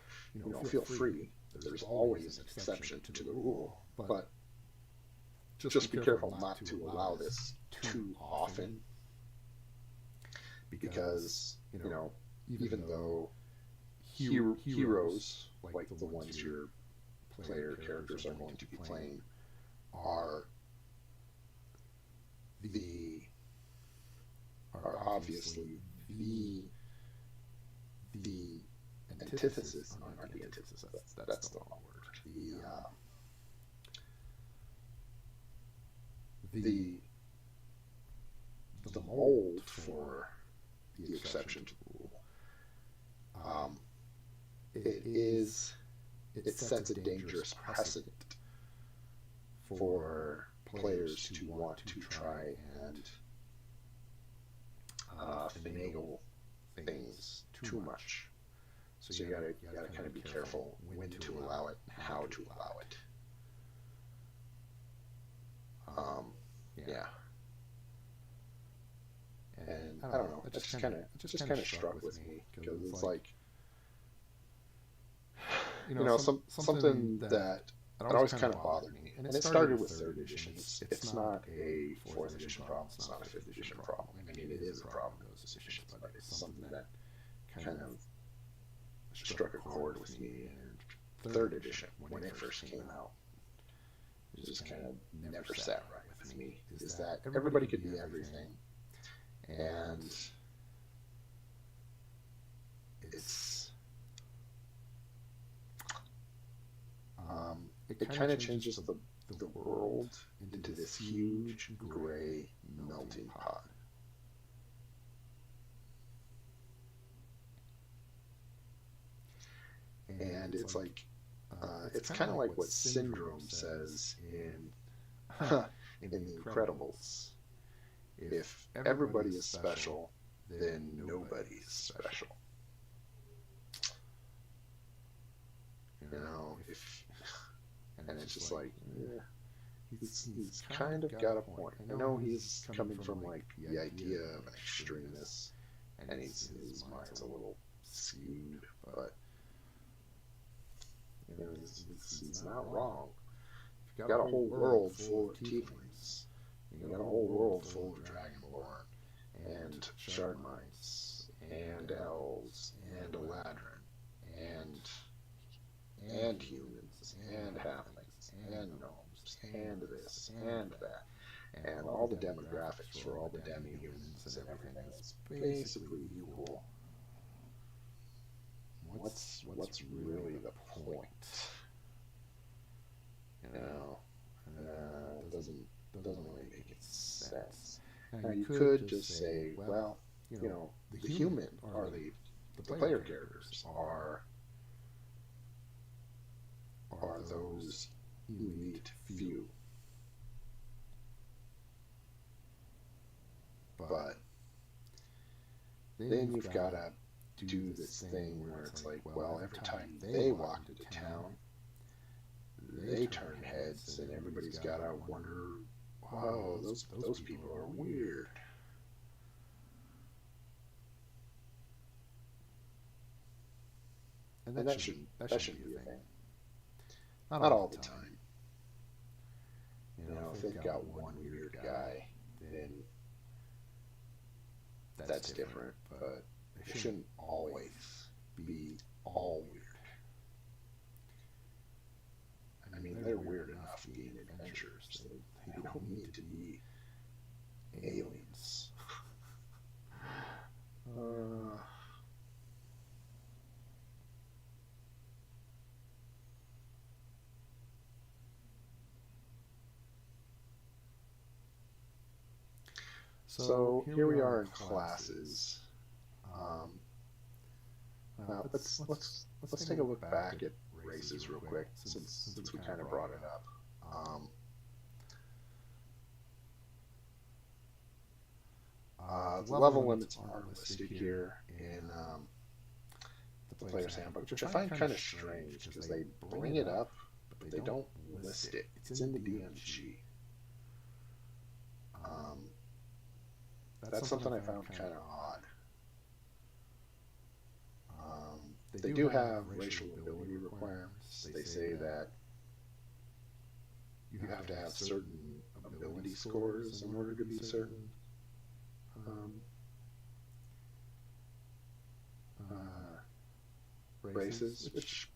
feel free. There's always an exception to the rule, but just be careful not to allow this too often, because even though heroes like the ones your player characters are going to be playing are obviously the antithesis, not the antithesis, that's the wrong word. The mold for the exception to the rule. It sets a dangerous precedent for players to want to try and finagle things too much. So you gotta kind of be careful when to allow it, and how to allow it. Yeah. And I don't know. It just kind of struck with me, because it's like, something that always kind of bothered me, and it started with third edition. It's not a fourth edition problem. It's not a fifth edition problem. I mean, it is a problem in those editions, but it's something that kind of struck a chord with me in third edition when it first came out. It just kind of never sat right with me. Is that everybody could be everything, and it kind of changes the world into this huge gray melting pot. And it's like, it's kind of like what Syndrome says in The Incredibles. If everybody is special, then nobody is special. And it's just like, yeah, he's kind of got a point. I know he's coming from like the idea of an extremist, and his mind's a little skewed, but he's not wrong. You've got a whole world full of tieflings. You've got a whole world full of dragonborn, and shardmites, and elves, and eladrin, and humans, and halflings, and gnomes, and this, and that, and all the demographics for all the demi-humans and everything is basically equal. What's really the point? It doesn't really make any sense. Now you could just say, well, the human, or the player characters are those elite few. But then you've got to do this thing where it's like, well, every time they walk into town, they turn heads, and everybody's got to wonder, wow, those people are weird. And that shouldn't be a thing. Not all the time. If they've got one weird guy, then that's different, but they shouldn't always be all weird. I mean, they're weird enough being adventures. They don't need to be aliens. So here we are in classes. Now let's take a look back at races real quick, since we kind of brought it up. The level limits are listed here in the player's handbook, which I find kind of strange because they bring it up, but they don't list it. It's in the DMG. That's something I found kind of odd. They do have racial ability requirements. They say that you have to have certain ability scores in order to be certain races, which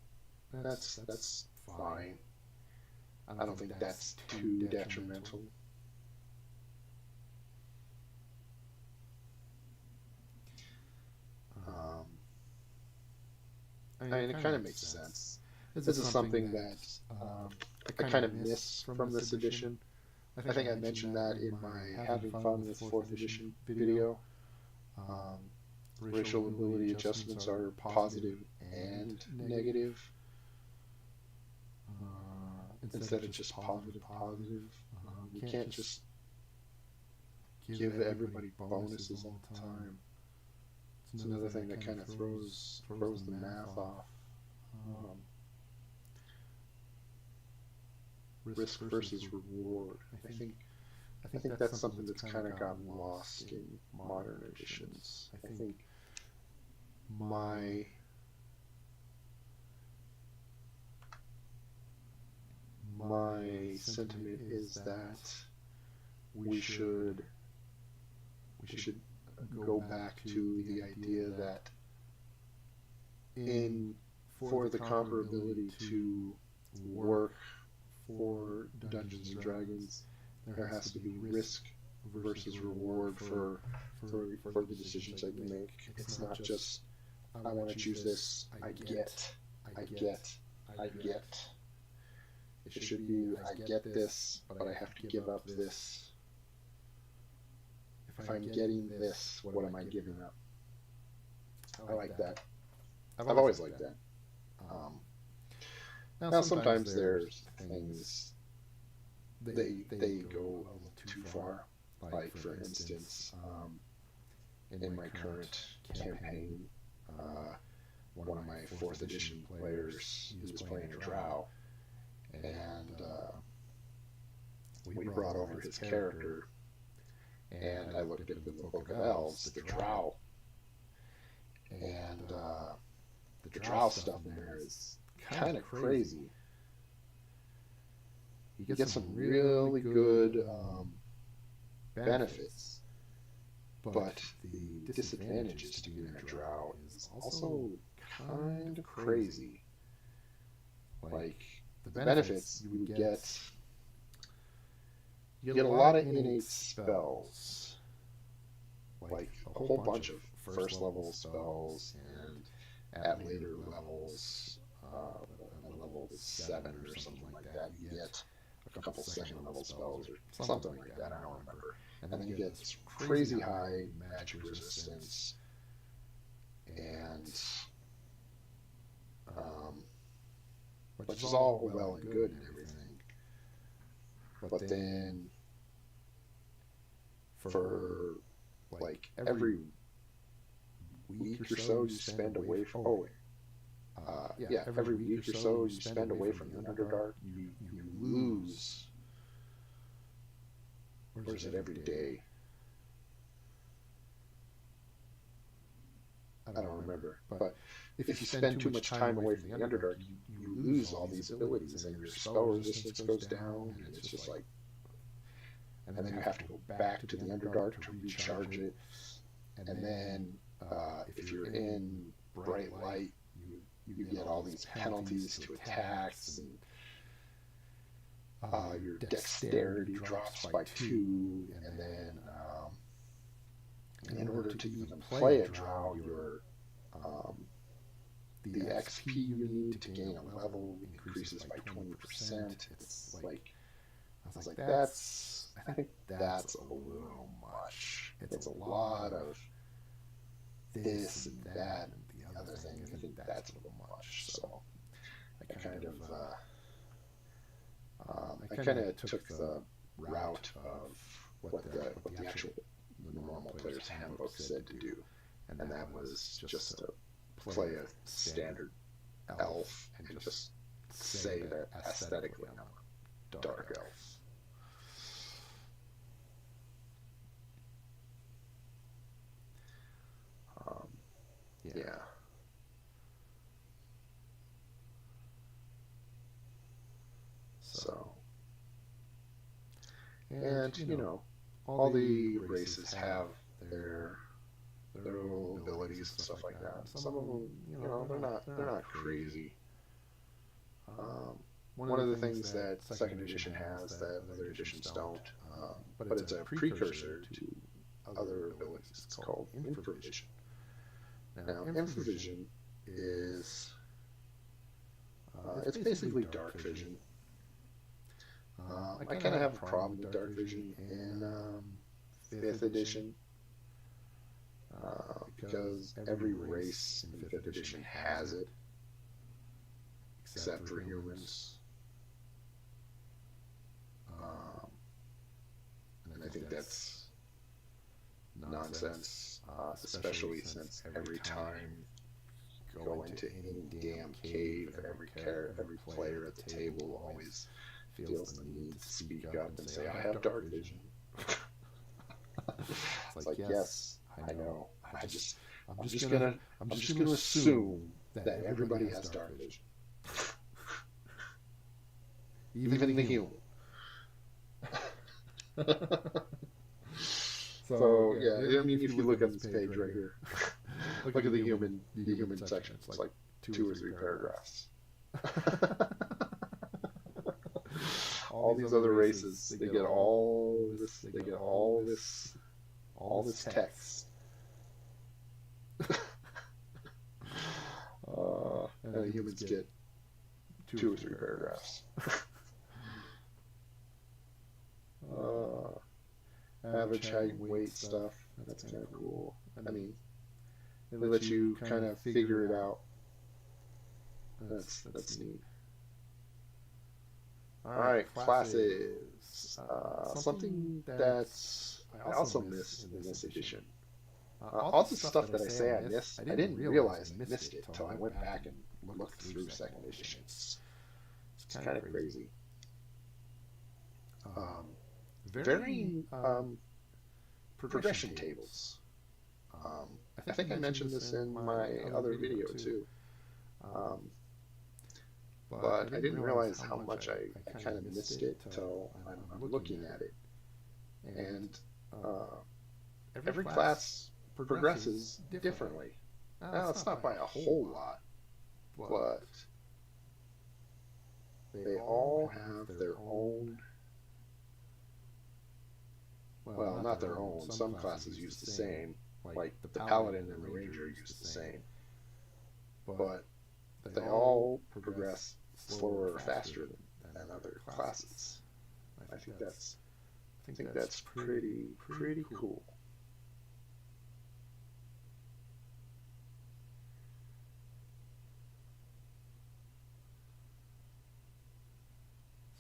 that's fine. I don't think that's too detrimental. I mean, it kind of makes sense. This is something that I kind of miss from this edition. I think I mentioned that in my Having Fun with 4th edition video. Racial ability adjustments are positive and negative instead of just positive. You can't just give everybody bonuses all the time. It's another thing that kind of throws the math off. Risk versus reward. I think that's something that's kind of gotten lost in modern editions. I think my sentiment is that we should go back to the idea that for the comparability to work for Dungeons and Dragons, there has to be risk versus reward for the decisions that you make. It's not just I want to choose this, I get. It should be I get this, but I have to give up this. If I'm getting this, what am I giving up? I like that. I've always liked that. Now sometimes there's things they go a little too far. Like for instance, in my current campaign, one of my 4th edition players was playing a drow, and we brought over his character. And I looked into the Book of Elves, the Drow, and the Drow stuff in there is kind of crazy. You get some really good benefits, but the disadvantages to being a Drow is also kind of crazy. Like the benefits you would get. You get a lot of innate spells, like a whole bunch of first level spells, and at later levels, level 7 or something like that, you get a couple second level spells or something like that, I don't remember. And then you get this crazy high magic resistance, and which is all well and good and everything. But then for like every week or so you spend away from every week or so you spend away from the Underdark, you lose, or is it every day? I don't remember. But if you spend too much time away from the Underdark, you lose all these abilities, and your spell resistance goes down, and it's just like, and then you have to go back to the Underdark to recharge it. and then if you're in bright light, you get all these penalties to attacks, and your dexterity drops by 2, and then in order to even play a drow, the XP you need to gain a level increases by 20%. It's like, I was like, I think that's a little much. It's a lot of this and that and the other thing. I think that's a little much. So I kind of took the route of what the actual normal player's handbook said to do, and that was just to play a standard elf and just say that aesthetically I'm a dark elf. Yeah. So, and you know, all the races have their own abilities and stuff like that. Some of them, you know, they're not crazy. One of the things that second edition has that other editions don't, but it's a precursor to other abilities. It's called infravision. Now, infravision is it's basically dark vision. I kind of have a problem with dark vision in 5th edition. Because every race in 5th edition has it, except for humans. And I think that's nonsense, especially since every time you go into any damn cave, every player at the table always feels the need to speak up and say, "I have dark vision." It's like, yes, I know. I'm just gonna assume that everybody has dark vision, even the human. So yeah, I mean, if you look at this page right here, look at the human section. It's like 2 or 3 paragraphs. All these other races, they get all this. They get all this text. And the humans get 2 or 3 paragraphs. Average height, weight stuff. That's kind of cool. I mean, they let you kind of figure it out. That's neat. All right, classes. Something that's I also missed in this edition. All the stuff that I say I missed, I didn't realize I missed it until I went back and looked through second editions. It's kind of crazy. Varying progression tables. I think I mentioned this in my other video too. But I didn't realize how much I kind of missed it until I'm looking at it. And every class progresses differently. Now, it's not by a whole lot, but they all have their own. Well, not their own. Some classes use the same, like the Paladin and the Ranger use the same. But they all progress slower or faster than other classes. I think that's pretty cool.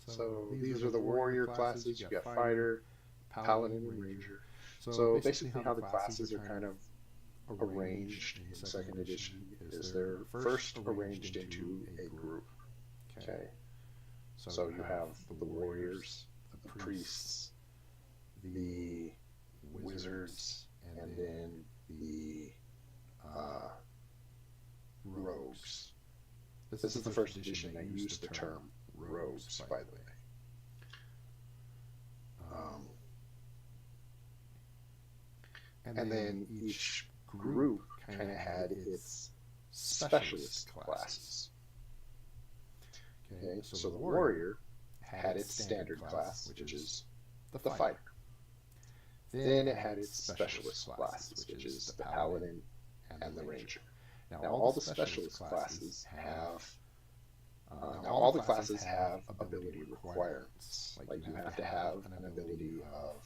So these are the warrior classes. You got fighter, paladin, and ranger. So basically how the classes are kind of arranged in second edition is they're first arranged into a group. Okay. So you have the warriors, the priests, the wizards, and then the rogues. This is the first edition that used the term rogues, by the way. And then each group kind of had its specialist classes. Okay, so the warrior had its standard class, which is the fighter. Then it had its specialist classes, which is the paladin and the ranger. Now all the specialist classes have all the classes have ability requirements. Like you have to have an ability of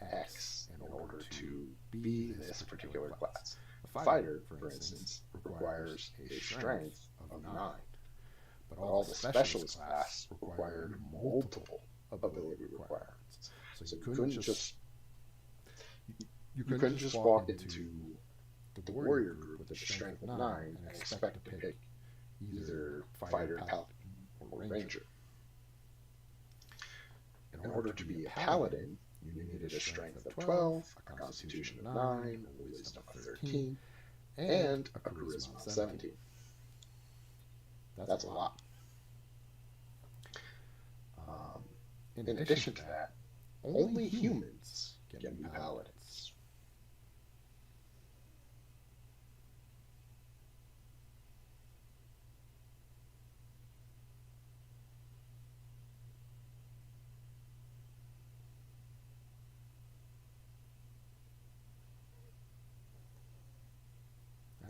X in order to be this particular class. A fighter, for instance, requires a strength of 9. But all the specialist class required multiple ability requirements. So you couldn't just walk into the warrior group with a strength of 9 and expect to pick either fighter, paladin, or ranger. In order to be a paladin, you needed a strength of 12, a constitution of 9, a wisdom of 13, and a charisma of 17. That's a lot. In addition to that, only humans can be paladins.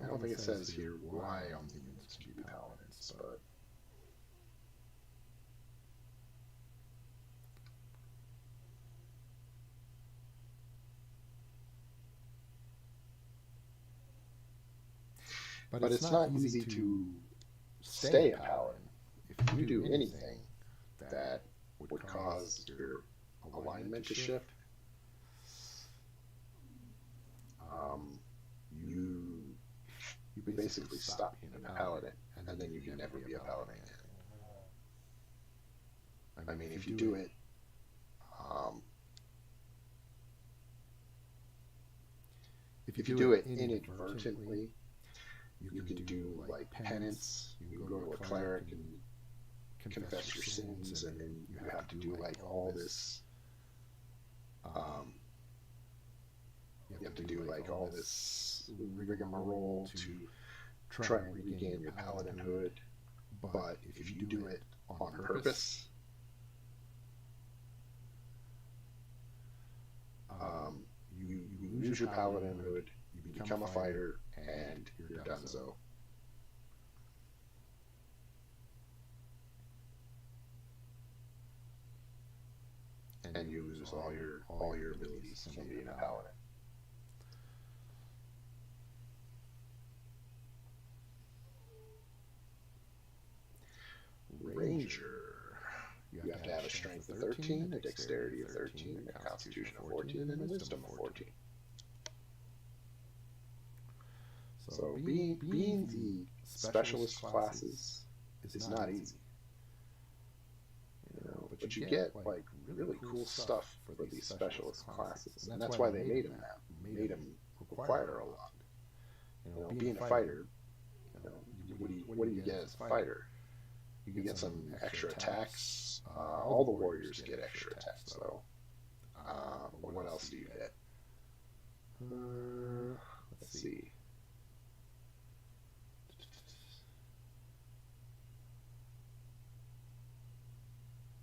I don't think it says here why only humans can be paladins, but it's not easy to stay a paladin if you do anything that would cause your alignment to shift. You basically stop being a paladin, and then you can never be a paladin again. I mean, if you do it, inadvertently, you can do like penance. You can go to a cleric and confess your sins, and then you have to do like all this. You have to do like all this rigmarole to try and regain your paladinhood. But if you do it on purpose, you lose your paladinhood, you become a fighter, and you're donezo. And you lose all your abilities from being a paladin. Ranger. You have to have a strength of 13, a dexterity of 13, a constitution of 14, and a wisdom of 14. So being the specialist classes is not easy. But you get like really cool stuff for these specialist classes, and that's why they made them that. Made them require a lot. Being a fighter, what do you get as a fighter? You get some extra attacks. All the warriors get extra attacks, though. What else do you get? Let's see.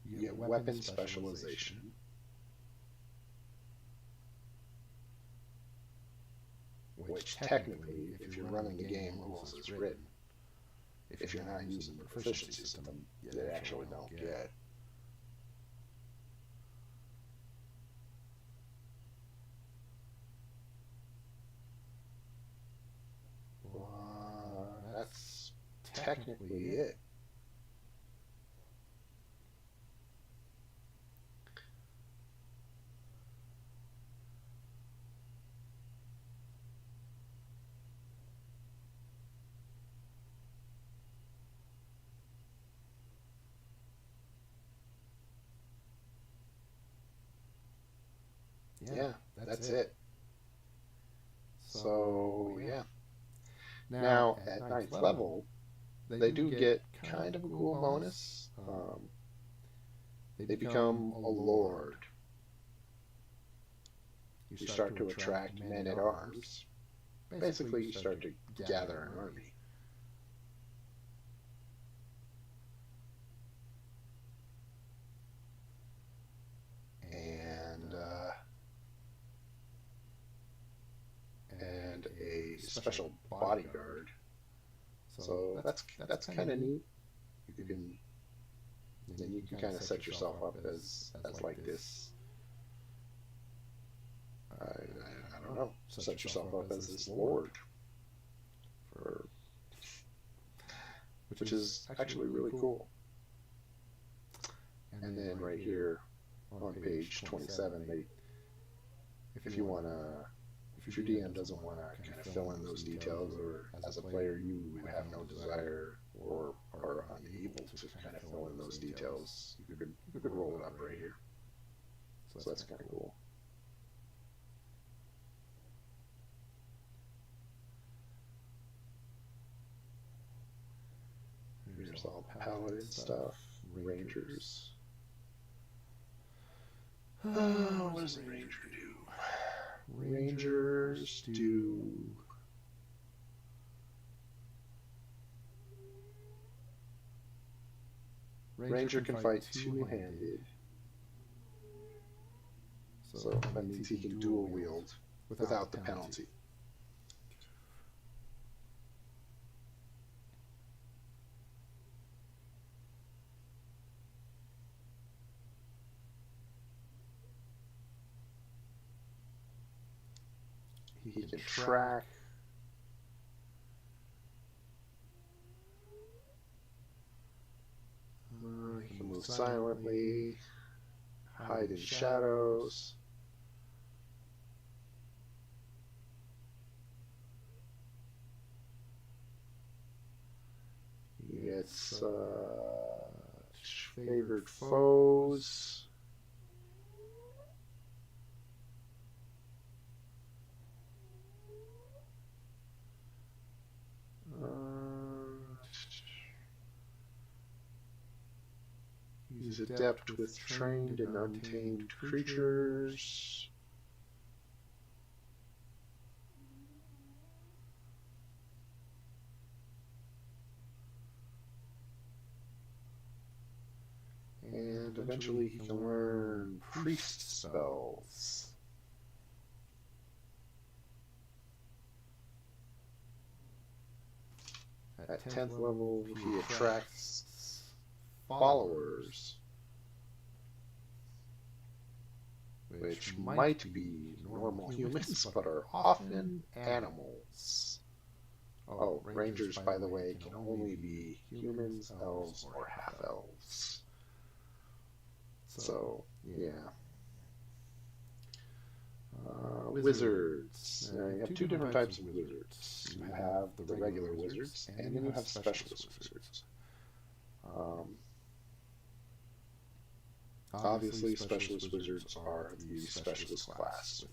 You get weapon specialization. Which technically, if you're running the game rules as written, if you're not using the proficiency system, you actually don't get. That's technically it. Yeah, that's it. So, yeah. Now, at 9th level, they do get kind of a cool bonus. They become a lord. you start to attract men-at-arms. Basically, you start to gather an army. And a special bodyguard. So that's kind of neat. You can kind of set yourself up as like this. I don't know. Set yourself up as this lord, which is actually really cool. And then right here on page 27, if your DM doesn't want to kind of fill in those details, or as a player you have no desire or are unable to kind of fill in those details, you could roll it up right here. So that's kind of cool. Here's all paladin stuff, rangers. What does a ranger do? Rangers do... Ranger can fight two-handed. So that means he can dual wield without the penalty. He can track. He can move silently, hide in shadows. He gets favored foes. He's adept with trained and untamed creatures. And eventually he can learn priest spells. At 10th level, he attracts followers, which might be normal humans, but are often animals. Oh, rangers, by the way, can only be humans, elves, or half-elves. So, yeah. Wizards. You have two different types of wizards. You have the regular wizards, and then you have specialist wizards. Obviously, specialist wizards are the specialist class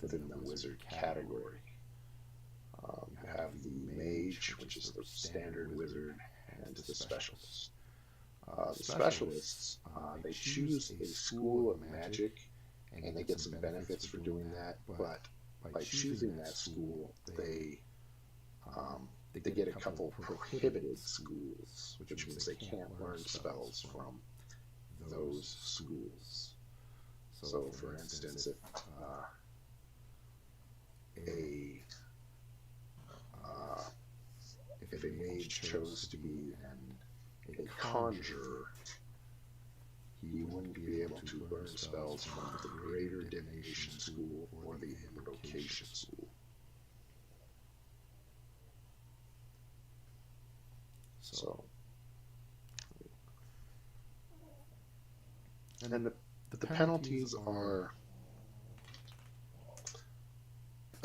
within the wizard category. You have the mage, which is the standard wizard, and the specialist. The specialists, they choose a school of magic, and they get some benefits for doing that, but by choosing that school, they get a couple prohibited schools, which means they can't learn spells from those schools. So, for instance, if a mage chose to be a conjurer, he wouldn't be able to learn spells from the Greater Divination School or the Invocation School. So, and the penalties are,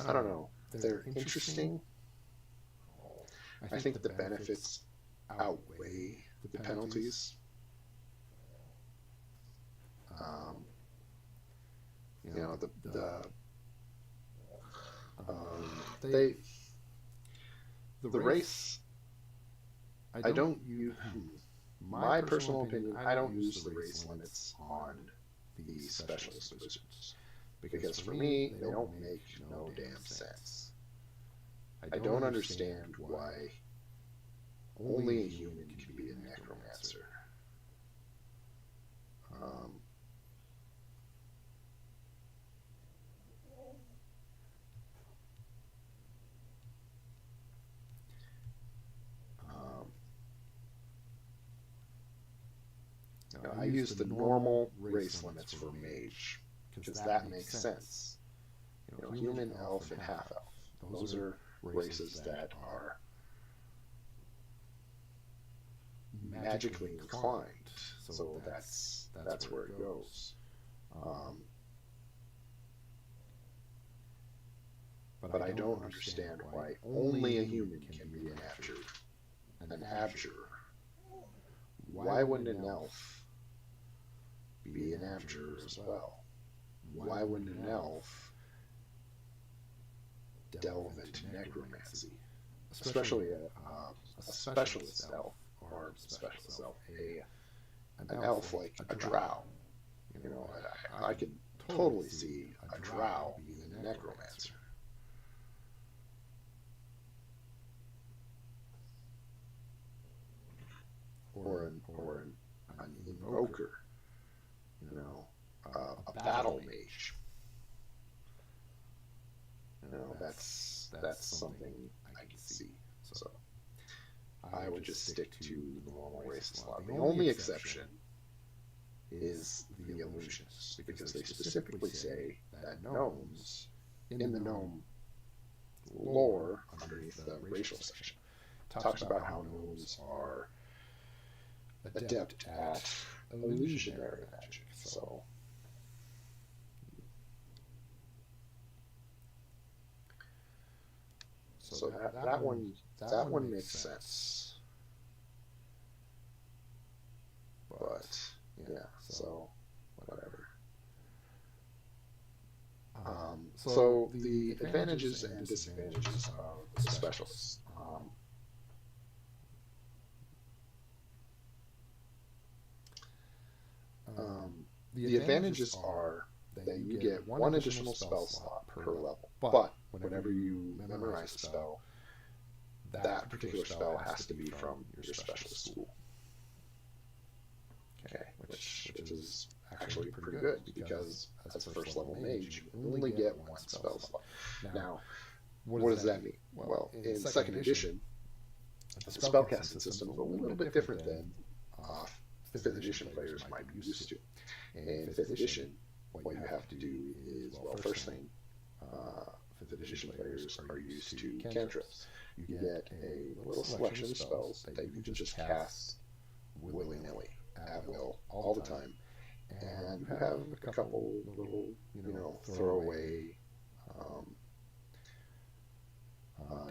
I don't know, they're interesting. I think the benefits outweigh the penalties. The race. I don't use, my personal opinion, I don't use the race limits on the specialist wizards. Because for me, they don't make no damn sense. I don't understand why only a human can be a necromancer. I use the normal race limits for mage, because that makes sense. Human, elf, and half-elf. Those are races that are magically inclined, so that's where it goes. But I don't understand why only a human can be an abjurer. Why wouldn't an elf be an abjurer as well? Why wouldn't an elf delve into necromancy? Especially a specialist elf, or specialist elf, an elf like a drow. I could totally see a drow being a necromancer. Or an invoker, a battle mage. That's something I can see. So I would just stick to the normal race slot. The only exception is the illusionists, because they specifically say that gnomes, in the gnome lore underneath the racial section, talks about how gnomes are adept at illusionary magic. So that one makes sense. But yeah, so whatever. So the advantages and disadvantages of the specialists. The advantages are that you get one additional spell slot per level, but whenever you memorize a spell, that particular spell has to be from your specialist school. Okay, which is actually pretty good, because as a first level mage, you only get one spell slot. Now, what does that mean? Well, in second edition, the spellcasting system is a little bit different than 5th edition players might be used to. In 5th edition, what you have to do is, well, first thing, 5th edition players are used to cantrips. You get a little selection of spells that you can just cast willy-nilly, at will, all the time. And you have a couple little, throwaway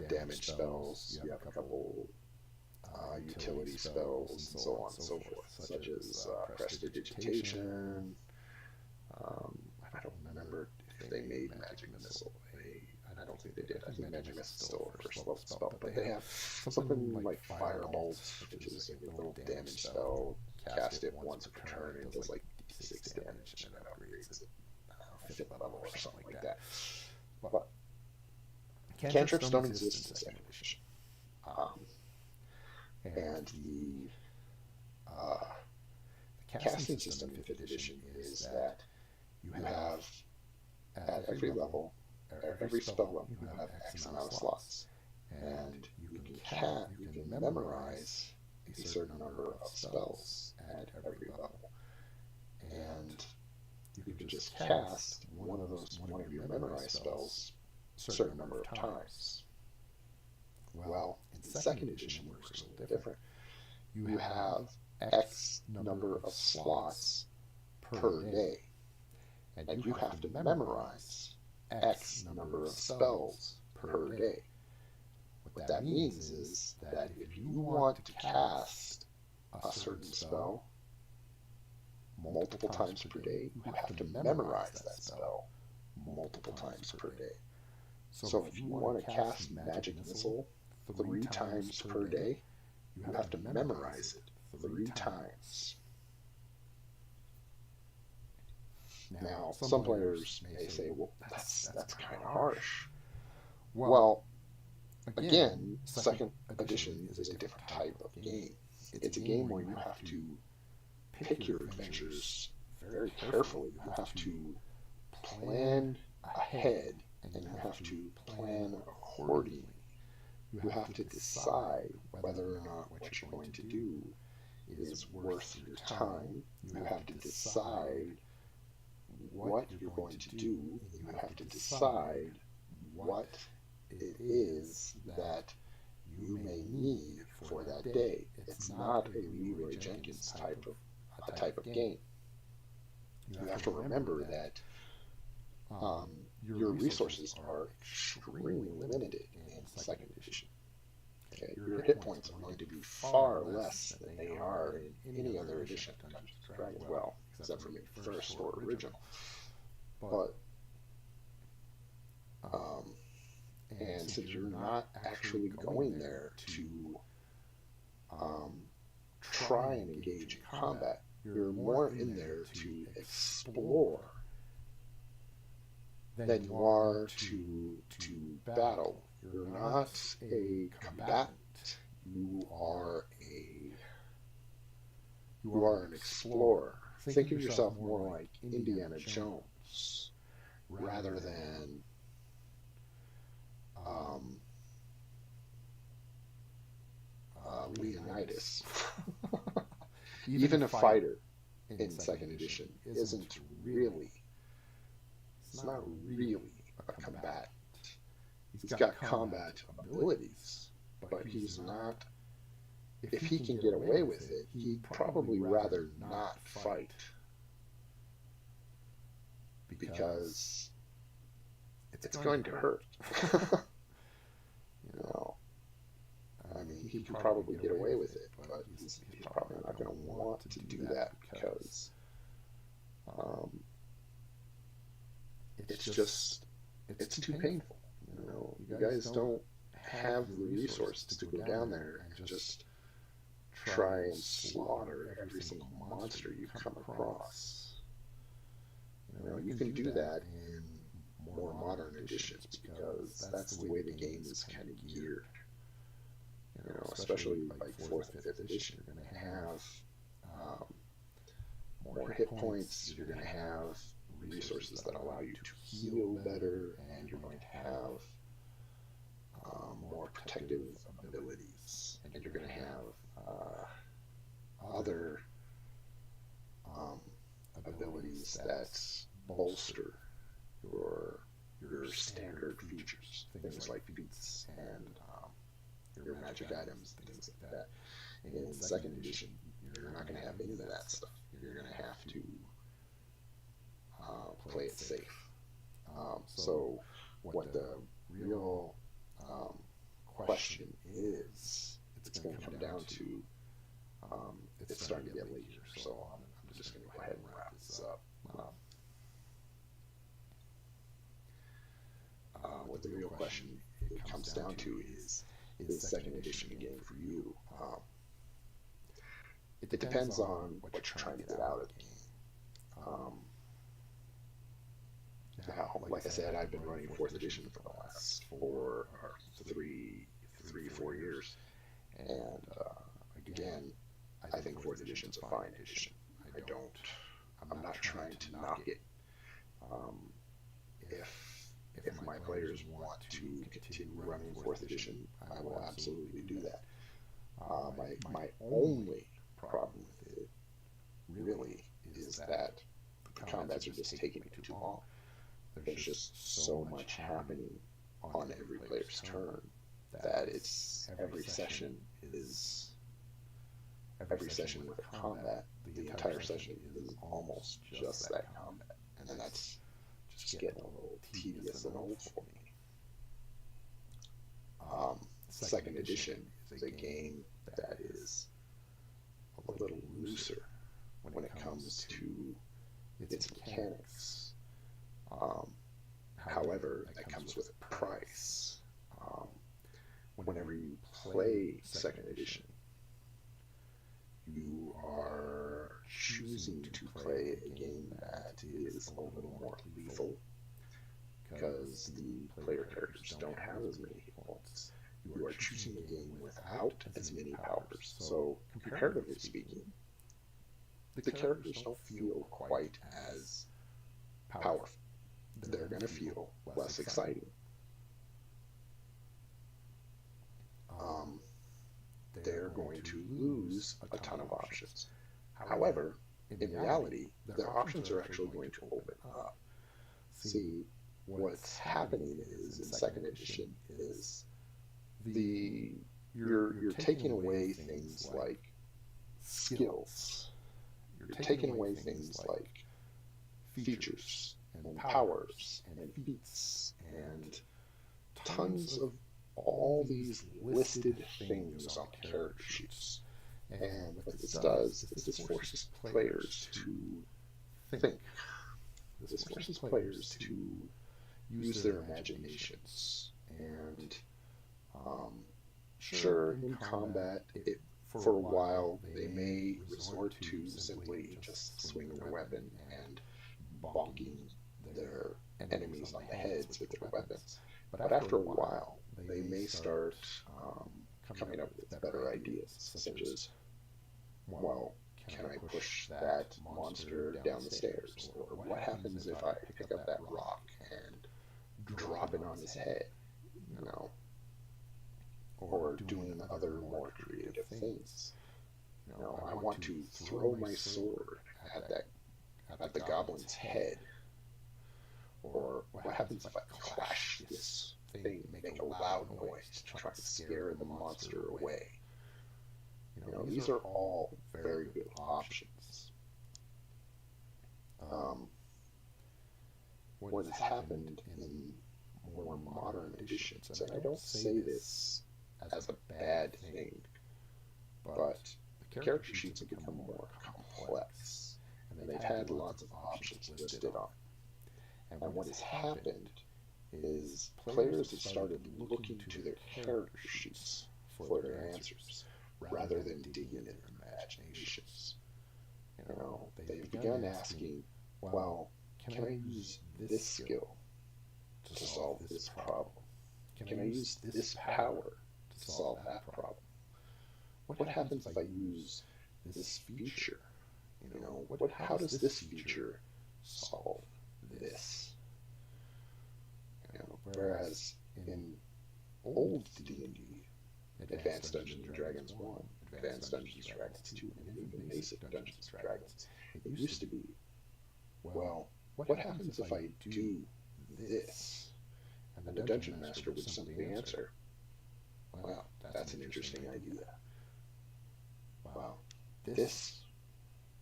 damage spells. You have a couple utility spells, and so on and so forth, such as Prestidigitation. I don't remember if they made Magic Missile. I don't think they did. I think Magic Missile is still a first level spell, but they have something like Firebolt, which is a little damage spell. Cast it once per turn, and it does like D6 damage, and then upgrades at 5th level or something like that. But cantrips don't exist in second edition. And the casting system in 5th edition is that you have, at every level, every spell level, you have X amount of slots. And you can memorize a certain number of spells at every level. And you can just cast one of your memorized spells a certain number of times. Well, in second edition, it works a little different. You have X number of slots per day, and you have to memorize X number of spells per day. What that means is that if you want to cast a certain spell multiple times per day, you have to memorize that spell multiple times per day. So if you want to cast Magic Missile 3 times per day, you have to memorize it 3 times. Now, some players may say, well, that's kind of harsh. Well, again, second edition is a different type of game. It's a game where you have to pick your adventures very carefully. You have to plan ahead, and you have to plan accordingly. You have to decide whether or not what you're going to do is worth your time. You have to decide what you're going to do. You have to decide what it is that you may need for that day. It's not a Leroy Jenkins type of game. You have to remember that your resources are extremely limited in second edition. Okay, your hit points are going to be far less than they are in any other edition of Dungeons & Dragons, well, except for maybe first or original. But and since you're not actually going there to try and engage in combat, you're more in there to explore than you are to battle. You're not a combatant. You are an explorer. Think of yourself more like Indiana Jones rather than Leonidas. Even a fighter in second edition isn't really, it's not really a combatant. He's got combat abilities, but he's not, if he can get away with it, he'd probably rather not fight. Because it's going to hurt. You know, I mean, he can probably get away with it, but he's probably not going to want to do that because it's too painful. You know, you guys don't have the resources to go down there and just try and slaughter every single monster you come across. You know, you can do that in more modern editions because that's the way the game is kind of geared. You know, especially like 4th and 5th edition, you're going to have more hit points, you're going to have resources that allow you to heal better, and you're going to have more protective abilities, and you're going to have other abilities that bolster your standard features, things like feats and your magic items, things like that. In second edition, you're not going to have any of that stuff. You're going to have to play it safe. So what the real question is, it's going to come down to, it's starting to get late here, so I'm just going to go ahead and wrap this up. What the real question it comes down to is second edition a game for you? It depends on what you're trying to get out of the game. Now, like I said, I've been running 4th edition for the last 4 years, and again, I think 4th edition's a fine edition. I'm not trying to knock it. If my players want to continue running 4th edition, I will absolutely do that. My only problem with it really is that the combats are just taking too long. There's just so much happening on every player's turn that every session with a combat. The entire session is almost just that combat, and that's just getting a little tedious and old for me. Second edition is a game that is a little looser when it comes to its mechanics. However, that comes with a price. Whenever you play second edition, you are choosing to play a game that is a little more lethal because the player characters don't have as many hit points. You are choosing a game without as many powers. So, comparatively speaking, the characters don't feel quite as powerful. They're going to feel less exciting. They're going to lose a ton of options. However, in reality, their options are actually going to open up. See, what's happening is in second edition is you're taking away things like skills. You're taking away things like features and powers and feats and tons of all these listed things on the character sheets. And what this does is this forces players to think. This forces players to use their imaginations. And sure, in combat, for a while, they may resort to simply just swinging their weapon and bonking their enemies on the heads with their weapons. But after a while, they may start coming up with better ideas, such as, well, can I push that monster down the stairs? Or what happens if I pick up that rock and drop it on his head? You know, or doing other more creative things. You know, I want to throw my sword at the goblin's head. Or what happens if I clash this thing, make a loud noise to try to scare the monster away? You know, these are all very good options. What has happened in more modern editions, and I don't say this as a bad thing, but the character sheets have become more complex, and they've had lots of options listed on. And what has happened is players have started looking to their character sheets for their answers, rather than digging in their imaginations. You know, they've begun asking, well, can I use this skill to solve this problem? Can I use this power to solve that problem? What happens if I use this feature? You know, how does this feature solve this? You know, whereas in old D&D, Advanced Dungeons and Dragons 1, Advanced Dungeons and Dragons 2, and even basic Dungeons and Dragons, it used to be, well, what happens if I do this? And the Dungeon Master would simply answer, well, that's an interesting idea. Well, this,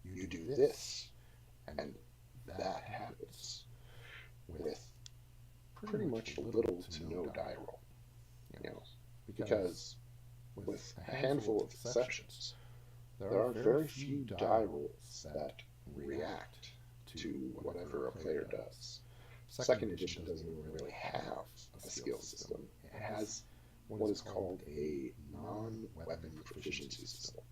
you do this, and that happens with pretty much little to no die roll. You know, because with a handful of exceptions, there are very few die rolls that react to whatever a player does. Second edition doesn't even really have a skill system. It has what is called a non-weapon proficiency system.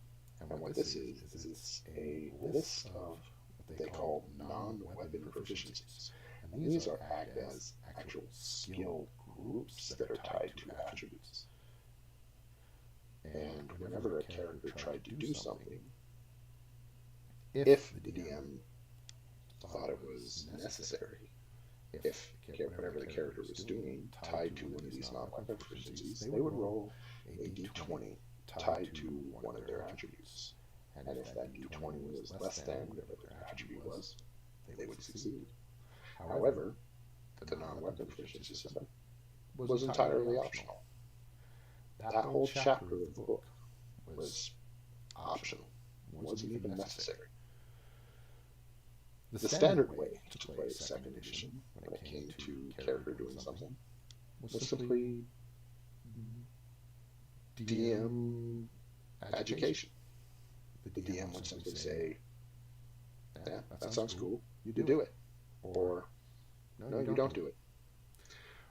And what this is it's a list of what they call non-weapon proficiencies. And these are act as actual skill groups that are tied to attributes. And whenever a character tried to do something, if the DM thought it was necessary, if whatever the character was doing tied to one of these non-weapon proficiencies, they would roll a d20 tied to one of their attributes. And if that d20 was less than whatever their attribute was, they would succeed. However, the non-weapon proficiency system was entirely optional. That whole chapter of the book was optional, wasn't even necessary. The standard way to play second edition, when it came to character doing something, was simply DM education. The DM would simply say, yeah, that sounds cool, you do it. Or, no, you don't do it.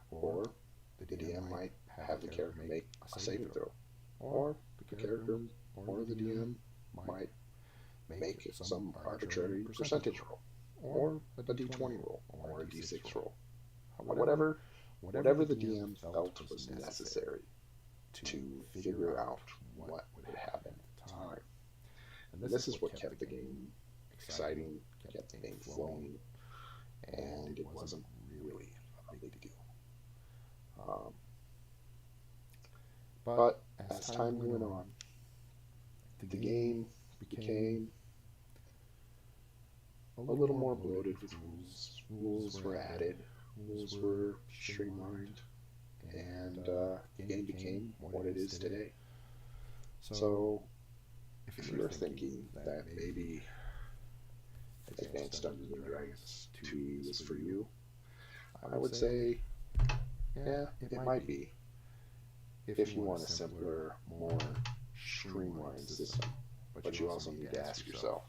Or the DM might have the character make a saving throw. Or the character or the DM might make some arbitrary percentage roll, or a D20 roll, or a D6 roll. Whatever the DM felt was necessary to figure out what would happen at the time. And this is what kept the game exciting, kept the game flowing, and it wasn't really a big deal. But as time went on, the game became a little more bloated with rules. Rules were added, rules were streamlined, and the game became what it is today. So, if you're thinking that maybe Advanced Dungeons & Dragons 2E is for you, I would say, yeah, it might be. If you want a simpler, more streamlined system. But you also need to ask yourself,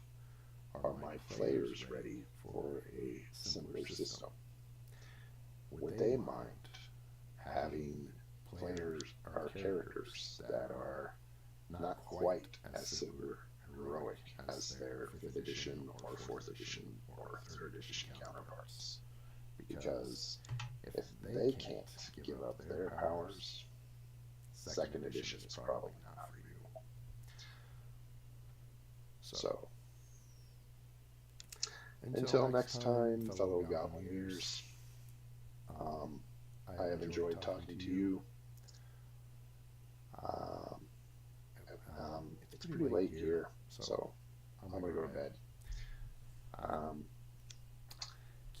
are my players ready for a simpler system? Would they mind having players or characters that are not quite as super heroic as their 5th edition or 4th edition or 3rd edition counterparts? Because if they can't give up their powers, 2nd edition is probably not for you. So, until next time, fellow Gobliniers, I have enjoyed talking to you. It's pretty late here, so I'm going to go to bed.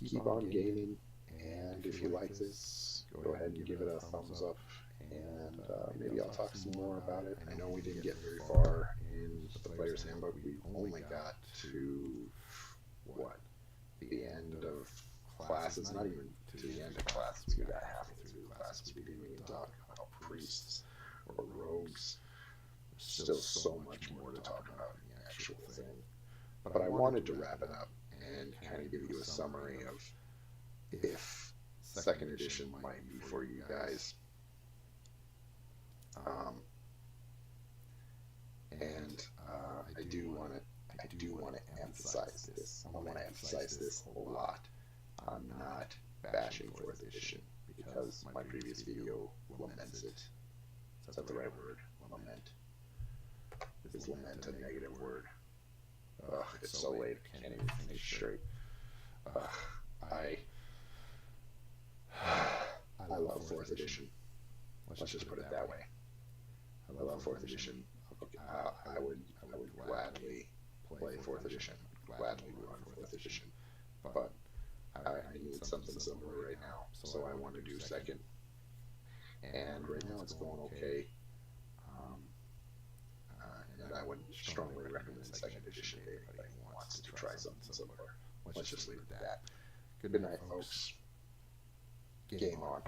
Keep on gaming, and if you like this, go ahead and give it a thumbs up, and maybe I'll talk some more about it. I know we didn't get very far in the Player's Handbook. We only got to, the end of classes, not even to the end of classes. We got halfway through classes. We didn't even talk about priests or rogues. There's still so much more to talk about in the actual thing. But I wanted to wrap it up and kind of give you a summary of if 2nd edition might be for you guys. I do want to emphasize this. I want to emphasize this a lot. I'm not bashing 4th edition because my previous video laments it. Is that the right word? Lament. Is lament a negative word? Ugh, it's so late. I can't even think straight. I love 4th edition. Let's just put it that way. I love 4th edition. I would gladly play 4th edition. Gladly run 4th edition. But I need something similar right now, so I want to do 2nd. And right now it's going okay. And I would strongly recommend 2nd edition to anybody who wants to try something similar. Let's just leave it at that. Good night, folks. Game on.